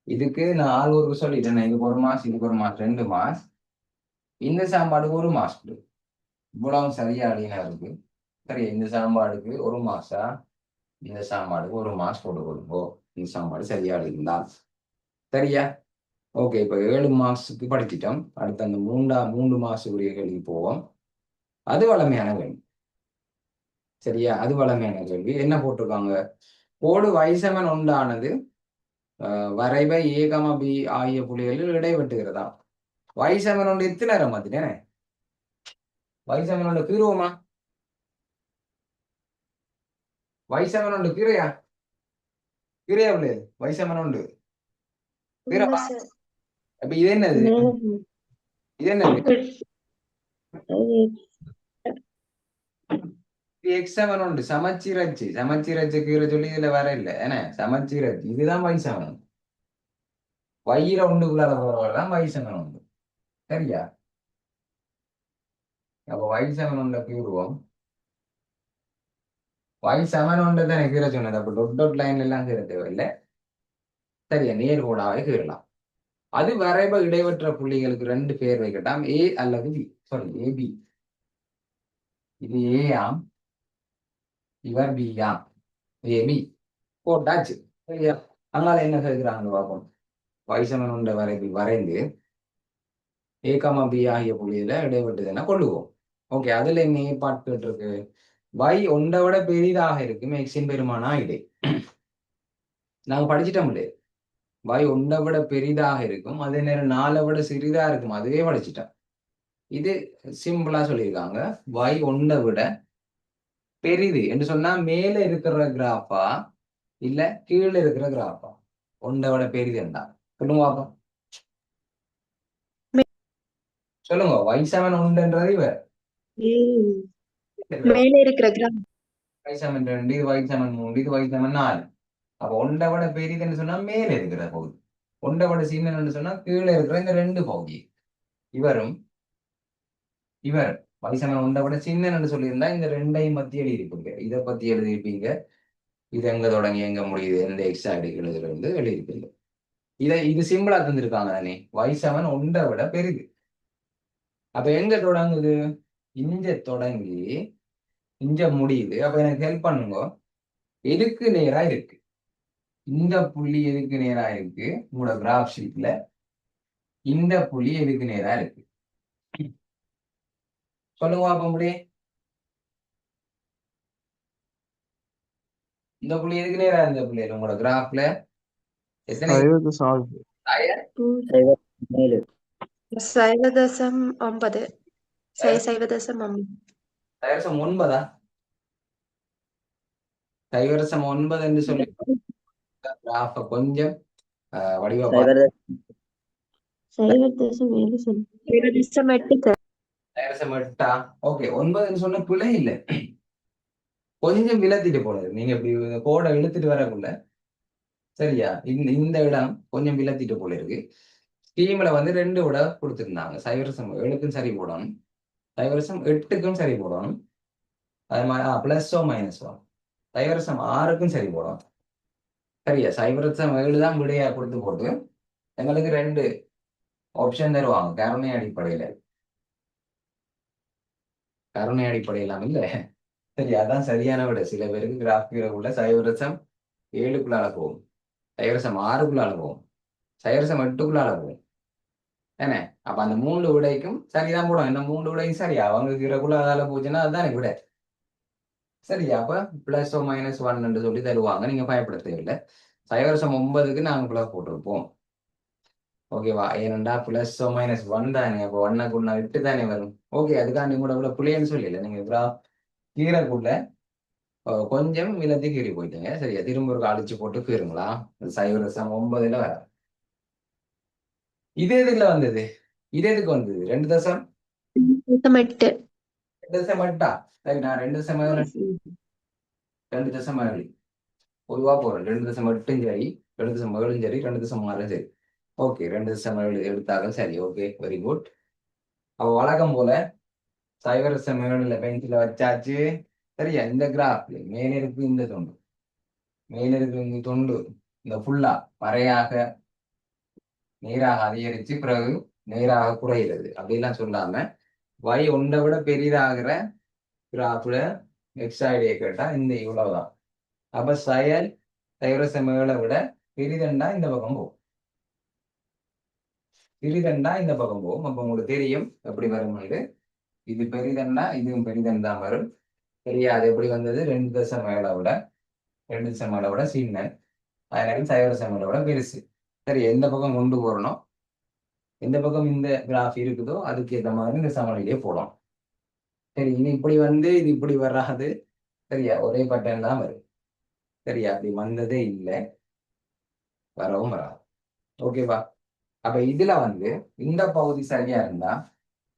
இதுக்கு நான் ஆள் ஒரு சொல்லிட்டேன். இதுக்கு ஒரு மார்க்ஸ், இதுக்கு ஒரு மார்க்ஸ், 2 மார்க்ஸ். இந்த சாப்பாடுக்கு ஒரு மார்க்ஸ். இவ்வளவு சரியா அடினா இருக்கு. சரி, இந்த சாம்பாடுக்கு ஒரு மாசா, இந்த சாம்பாடுக்கு ஒரு மாசம் போட்டு கொடுப்போம். இந்த சாம்பாடு சரியா இருந்தா சரியா. ஓகே, இப்போ 7 மாசத்துக்கு படிச்சிட்டோம். அடுத்து அந்த 3 மாசத்துக்குரிய கேள்வி போவோம். அது வளமையான கேள்வி. சரியா, அது வளமையான கேள்வி. என்ன போட்டிருக்காங்க? கோடு வைசமன் உண்டானது வரைபை ஏகம பி ஆகிய புள்ளிகளில் இடைவெட்டுகிறதா. வைசமன் ஒன்று எத்தனை நேரம் மாத்தினேன்? வைசமன் ஒன்று கீறுவோமா? வைசமன் உண்டு கீரையா? கீரையா பிள்ளை? வைசமன் உண்டு கீரவா? அப்ப இது என்னது? இது என்னது? எக்ஸமன் உண்டு சமச்சீரச்சு. சமச்சீரச்சு கீரை சொல்லி இதுல வர இல்லை. ஏன்னா சமச்சீரச்சு இதுதான் வைசமன். வயிற உண்டுக்குள்ளார போறவர்தான் வைசமன் உண்டு. சரியா? அப்ப வைசமன் உண்ட கீறுவோம். வைசமன் உண்டு தானே கீரை சொன்னது. அப்ப டொட் லைன்ல எல்லாம் கீரை தேவையில்லை. சரியா, நேர்கோடாவே கீறலாம். அது வரைப இடைவெற்ற புள்ளிகளுக்கு 2 பேர் வைக்கட்டாம், ஏ அல்லது பி. Sorry, AB. இது ஏ ஆம், இவர் பி ஆம். ஏபி போட்டாச்சு. சரியா, அதனால என்ன செய்கிறாங்க பார்ப்போம். வைசமன் உண்ட வரைபில் வரைந்து ஏகமா பி ஆகிய புள்ளியில இடைவெட்டுதுன்னா கொள்ளுவோம். ஓகே, அதுல என்ன ஏற்பாட்டு இருக்கு? y ஒன்றை விட பெரிதாக இருக்கும் எக்ஸின் பெருமானா இடை. நாங்க படிச்சிட்டோம் இல்லையே. y ஒன்றை விட பெரிதாக இருக்கும், அதே நேரம் 4 விட சிறிதா இருக்கும். அதுவே படிச்சிட்டோம். இது சிம்பிளா சொல்லியிருக்காங்க. y ஒன்றை விட பெரிது என்று சொன்னா மேல இருக்கிற கிராஃபா இல்ல கீழே இருக்கிற கிராஃபா? ஒன்றை விட பெரிது என்றா சொல்லுங்க பாப்போம். சொல்லுங்க. y7 உண்டுன்றது இவர் மேலே இருக்கிற கிராம். y7 2, இது y7 3, இது y7 4. அப்ப ஒன்றை விட பெரிதுன்னு சொன்னா மேல இருக்கிற பகுதி, ஒன்றை விட சின்னன்னு சொன்னா கீழே இருக்கிற இந்த 2 பகுதி. இவரும் இவர் y7 ஒன்றை விட சின்னன்னு சொல்லியிருந்தா இந்த 2ஐயும் பத்தி எழுதியிருப்பீங்க. இதை பத்தி எழுதியிருப்பீங்க. இது எங்க தொடங்கி எங்க முடியுது, எந்த எக்ஸ்ட்ரா எழுதுல இருந்து எழுதியிருப்பீங்க. இது சிம்பிளா தந்திருக்காங்க தானே. y7 ஒன்றை விட பெரிது. அப்ப எங்க தொடங்குது? இங்க தொடங்கி இங்க முடியுது. அப்ப எனக்கு ஹெல்ப் பண்ணுங்க. எதுக்கு நேரா இருக்கு? இந்த புள்ளி எதுக்கு நேரா இருக்கு? உங்களோட கிராஃப் ஷீட்ல இந்த புள்ளி எதுக்கு நேரா இருக்கு? சொல்லுங்க பாப்ப முடியும். இந்த புள்ளி எதுக்கு நேரா இருந்த புள்ளி உங்களோட கிராஃப்ல எத்தனை? 5 0.9. 0.9. 9 0.9 என்று சொல்லி கிராஃப கொஞ்சம் வடிவா 0.8. ஓகே, 9 சொன்ன பிழை இல்லை. கொஞ்சம் விளத்திட்டு போனது. நீங்க இப்படி கோடை இழுத்துட்டு வரக்குள்ள சரியா இந்த இடம் கொஞ்சம் விளத்திட்டு போல இருக்கு. ஸ்கீம்ல வந்து 2 விட கொடுத்துருந்தாங்க. 0.7க்கும் சரி போடணும், 0.8க்கும் சரி போடணும், அது மாதிரி பிளஸோ மைனஸோ 0.6க்கும் சரி போடணும். சரியா, 0.7 தான் விடையா கொடுத்து போட்டு எங்களுக்கு 2 ஆப்ஷன் தருவாங்க. கருணை அடிப்படையெல்லாம் இல்லை. சரி, அதான் சரியான விட. சில பேருக்கு கிராஃபிக்குள்ள 0.7க்குள்ளால போகும், 0.6க்குள்ளால போகும், 0.8க்குள்ளால போகும். ஏன்னா அப்ப அந்த 3 விடைக்கும் சரிதான் போடும். இந்த 3 விடையும் சரியா அவங்க கீழக்குள்ள அதால போச்சுன்னா அதுதான் விட. சரியா, அப்ப பிளஸ் -1 சொல்லி தருவாங்க. நீங்க பயப்பட தேவையில்லை. 0.9க்கு நாங்க பிளஸ் போட்டிருப்போம். ஓகேவா? ஏனெண்டா பிளஸ் மைனஸ் ஒன் தானே, அப்போ ஒன்னுக்குள்ள 8 தானே வரும். ஓகே, அதுக்காண்டி கூட பிள்ளைன்னு சொல்லல. நீங்க கீரைக்குள்ள கொஞ்சம் விலத்தி கீறி போயிட்டீங்க. சரியா? திரும்ப ஒரு அழிச்சு போட்டு கீறுங்களா? 0.9 வர. இது எதுல வந்தது? இது எதுக்கு வந்தது? 2.8. 2.8. சரி, நான் 2.7 2.7 பொதுவா போறேன். 2.8 சரி, 2.7 சரி, 2.6 சரி. ஓகே, 2.7 எடுத்தாலும் சரி. Okay, very good. அப்ப வழக்கம் போல 0.7 பெஞ்சில வச்சாச்சு. சரியா? இந்த கிராஃப்ல மேல இருக்கு இந்த தொண்டு, மேல இருக்கு இந்த தொண்டு, இந்த ஃபுல்லா மறையாக நேராக அதிகரிச்சு பிறகு நேராக குறைகிறது. அப்படிலாம் சொல்லாம y ஒன்றை விட பெரிதாகிற கிராஃப்ல எக்ஸாய்டியை கேட்டா இந்த இவ்வளவுதான். அப்ப செயல் 0.7 விட பெரிதண்டா இந்த பக்கம் போகும், பெரிதண்டா இந்த பக்கம் போகும். அப்ப உங்களுக்கு தெரியும் எப்படி வரும். இது பெரிதண்டா இதுவும் பெரிதண்டா வரும். தெரியாது எப்படி வந்தது? 2.7 விட 2.7 விட சின்ன, அதனால 0.7 விட பெருசு. சரி, எந்த பக்கம் கொண்டு போறணும், எந்த பக்கம் இந்த கிராஃப் இருக்குதோ அதுக்கு ஏற்ற மாதிரி இந்த சமநிலையே போடும். சரி, இது இப்படி இது இப்படி வராது. சரியா? ஒரே பட்டன் தான் வரும். சரியா? அப்படி வந்ததே இல்லை, வரவும் வராது. ஓகேவா? அப்ப இதுல இந்த பகுதி சரியா இருந்தா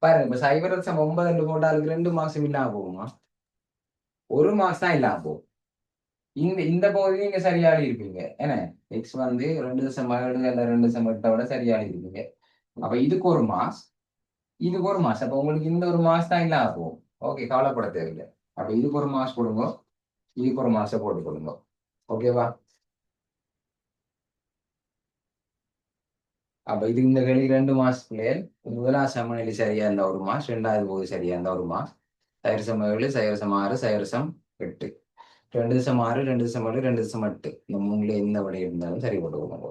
பாருங்க. இப்ப 0.9 போட்டாலுக்கு 2 மாசம் இல்லாம போகுமா? 1 மாசம் தான் இல்லாம போகும். இந்த பகுதி நீங்க சரியாடி இருப்பீங்க. ஏன்னா எக்ஸ் 2.7 இல்ல 2.8 விட சரியாடி இருப்பீங்க. அப்ப இதுக்கு 1 மாஸ், இதுக்கு 1 மாஸ். அப்ப உங்களுக்கு இந்த 1 மாஸ் தான் இல்லாம போகும். ஓகே, கவலைப்பட தேவையில்லை. அப்ப இதுக்கு 1 மாஸ் கொடுங்க, இதுக்கு 1 மாசம் போட்டு கொடுங்க. ஓகேவா? அப்ப இது இந்த வெளி 2 மாசத்துலயே முதலாம் சமநிலை சரியா இருந்தா 1 மாஸ், 2வது பகுதி சரியா இருந்தா 1 மாஸ். 0.7 0.6 0.8 2.6 2.7 2.8 இந்த 3ல எந்த விடை இருந்தாலும் சரி போட்டு கொடுங்க.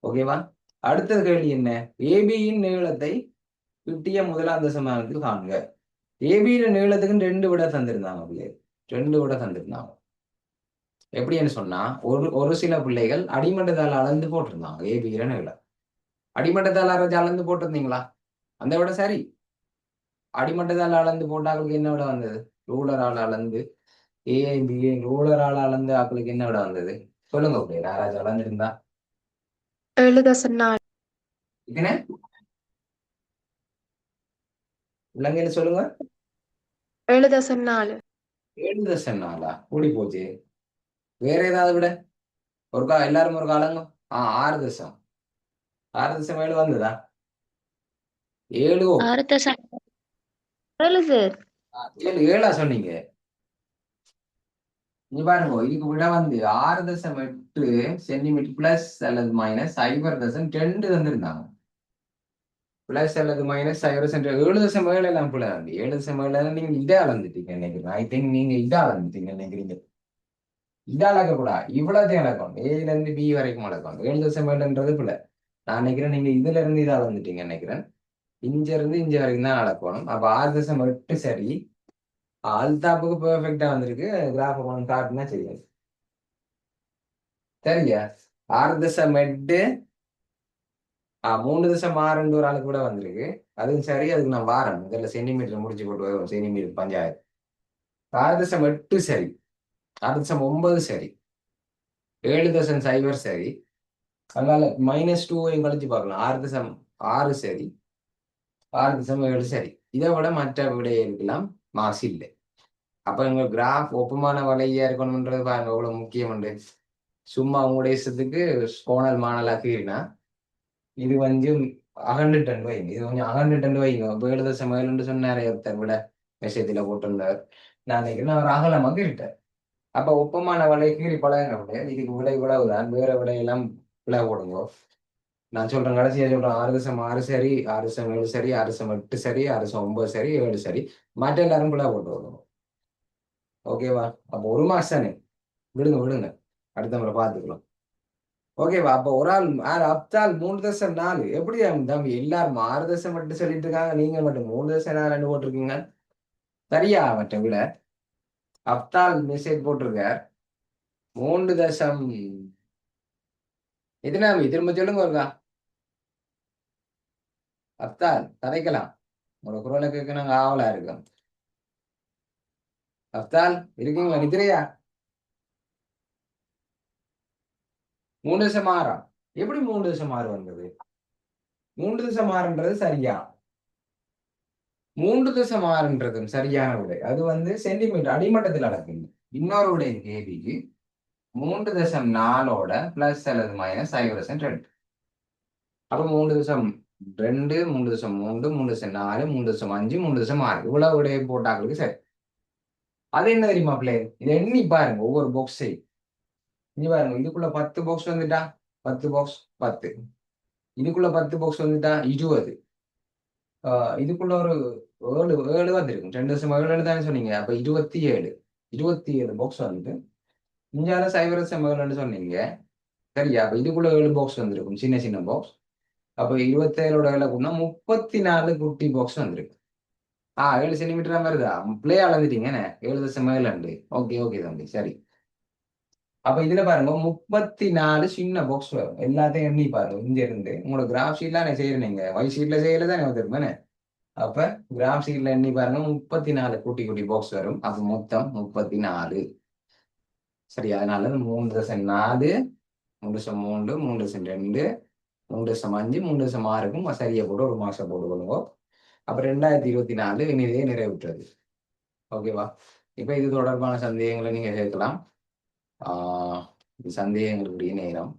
ஓகேவா? அடுத்தது கேள்வி என்ன? ஏபியின் நீளத்தை கிட்டிய முதலாம் தசமானத்தில் காண்க. ஏபியில நீளத்துக்கு 2 விட தந்திருந்தாங்க பிள்ளைகள், 2 விட தந்திருந்தாங்க. எப்படின்னு சொன்னா ஒரு சில பிள்ளைகள் அடிமட்டத்தால் அளந்து போட்டிருந்தாங்க. ஏபியில நீளம் அடிமட்டத்தால் அளந்து போட்டிருந்தீங்களா? அந்த விட சரி. அடிமட்டத்தால் அளந்து போட்டாக்களுக்கு என்ன விட வந்தது? ரூலரால் அளந்து ஏபி ரூலரால் அளந்து ஆக்களுக்கு என்ன விட வந்தது? சொல்லுங்க பிள்ளைகள், யாராச்சும் அளந்துருந்தா. 7.4 இதுன்னு இலங்கையில சொல்லுங்க. 7.4 7.4 கூடி போச்சு. வேற ஏதாவது விட ஒருக்கா எல்லாரும் ஒரு காலங்க 6.7 வந்ததா? 7 7 சார். 7 சொன்னீங்க. நீ பாருங்க, இதுக்கு விட 6.8 சென்டிமீட்டர் பிளஸ் அல்லது மைனஸ் 0.2 தந்திருந்தாங்க. பிளஸ் அல்லது மைனஸ் 7.7 எல்லாம் பிள்ளை 7.7 நீங்க இதை அளந்துட்டீங்க நினைக்கிறேன். ஐ திங்க் நீங்க இதை அளந்துட்டீங்க நினைக்கிறீங்க. இதை அளக்கக்கூடாது, இவ்வளோத்தையும் அளக்கணும். ஏல இருந்து பி வரைக்கும் அளக்கணும். 7.7ன்றது பிள்ளை. நான் நினைக்கிறேன் நீங்க இதுல இருந்து இதை அளந்துட்டீங்க நினைக்கிறேன். இங்க இருந்து இங்க வரைக்கும் தான் அளக்கணும். அப்ப 6.8 சரி. அல்தாப்புக்கு பெர்ஃபெக்டா வந்திருக்கு. கிராஃப் ஒன்று காட்டுனா சரியா? சரியா? 6.8 3.6 ஒரு ஆளுக்கு கூட வந்திருக்கு. அதுவும் சரி. அதுக்கு நான் வாரம் முதல்ல சென்டிமீட்டர் முடிச்சு போட்டு வரும். சென்டிமீட்டர் பஞ்சாயத்து 6.8 சரி, 6.9 சரி, 7.0 சரி. அதனால -2 கழிச்சு பார்க்கலாம். 6.6 சரி, 6.7 சரி. இதை விட மற்ற விடைய இருக்கலாம் மார்க்ஸ் இல்லை. அப்ப உங்க கிராஃப் ஒப்புமான வலையா இருக்கணும்ன்றது பாருங்க எவ்வளவு முக்கியம். சும்மா உங்களுடைய இஷ்டத்துக்கு கோணல் மாணலா கீறினா இது அகண்டுட்டன் வைங்க. இது கொஞ்சம் அகண்டுட்டன் வைங்க. இப்போ 7.7 சொன்னாரே ஒருத்தர் விட விஷயத்துல போட்டிருந்தார். நான் நினைக்கிறேன் அவர் அகலமா கீறிட்டார். அப்ப ஒப்பமான வலை கீறி பழகின இதுக்கு விட இவ்வளவுதான், வேற விடையெல்லாம் விழா போடுங்க. நான் சொல்றேன், கடைசியா சொல்றேன். 6.6 சரி, 6.7 சரி, 6.8 சரி, 6.9 சரி, 7 சரி. மற்ற எல்லாரும் விழா போட்டு வருவோம். ஓகேவா? அப்போ 1 மாசம் தானே, விடுங்க, அடுத்த முறை பார்த்துக்கலாம். ஓகேவா? அப்போ ஒரு ஆள் அப்தால் 3.4 எப்படி தம்பி எல்லாரும் 6.8 சொல்லிட்டு இருக்காங்க, நீங்க மட்டும் 3.4 போட்டிருக்கீங்க. சரியா? மற்ற விட அப்தால் மெசேஜ் போட்டிருக்கார் 3. எத்தனாமி திரும்ப சொல்லுங்க ஒருக்கா. அப்தால் கதைக்கலாம். உங்களோட குரலை கேட்க நாங்க ஆவலா இருக்கோம். அப்தால் இருக்கீங்களா? நிதிரையா 3.6 எப்படி 3.6 வந்தது? 3.6ன்றது சரியா? 3.6ன்றதும் சரியான விடை. அது வந்து சென்டிமீட்டர் அடிமட்டத்தில் நடக்குது. இன்னொரு விடை கேள்விக்கு 3.4 பிளஸ் அல்லது மைனஸ் 0.2. அப்ப 3.2, 3.3, 3.4, 3.5, 3.6 இவ்வளவு விடையை போட்டாக்களுக்கு சரி. அது என்ன தெரியுமா பிள்ளை? இதை எண்ணி பாருங்க ஒவ்வொரு பாக்ஸை. இங்க பாருங்க, இதுக்குள்ள 10 பாக்ஸ் வந்துட்டா 10 பாக்ஸ் 10. இதுக்குள்ள 10 பாக்ஸ் வந்துட்டா 20. இதுக்குள்ள ஒரு 7 வந்துருக்கும். 2.7 தானே சொன்னீங்க. அப்ப 27 பாக்ஸ் வந்துட்டு இஞ்சால 0.7 சொன்னீங்க. சரியா? அப்ப இதுக்குள்ள 7 பாக்ஸ் வந்திருக்கும், சின்ன சின்ன பாக்ஸ். அப்ப 27ஓட விலை கூடனா 34 குட்டி பாக்ஸ் வந்திருக்கு. 7 சென்டிமீட்டரா வருதா? பிளே அளந்துட்டீங்க 7.7. ஓகே ஓகே தம்பி, சரி. அப்ப இதுல பாருங்க 34 சின்ன பாக்ஸ் வரும். எல்லாத்தையும் எண்ணி பாருங்க. இங்க இருந்து உங்களோட கிராஃப் ஷீட்லாம் செய்யறீங்க, ஒய் ஷீட்ல செய்யல தானே வந்துருமே. அப்ப கிராஃப் ஷீட்ல எண்ணி பாருங்க 34 குட்டி குட்டி பாக்ஸ் வரும். அப்ப மொத்தம் 34. சரி, அதனால 3.4, 3.3, 3.2, 3.5, 3.6க்கும் சரியா போட்டு ஒரு மாசம் போட்டு கொள்ளுங்க. அப்ப 2024 இனிதே நிறைவுற்றது. ஓகேவா? இப்ப இது தொடர்பான சந்தேகங்களை நீங்க கேட்கலாம். இது சந்தேகங்களுடைய நேரம்.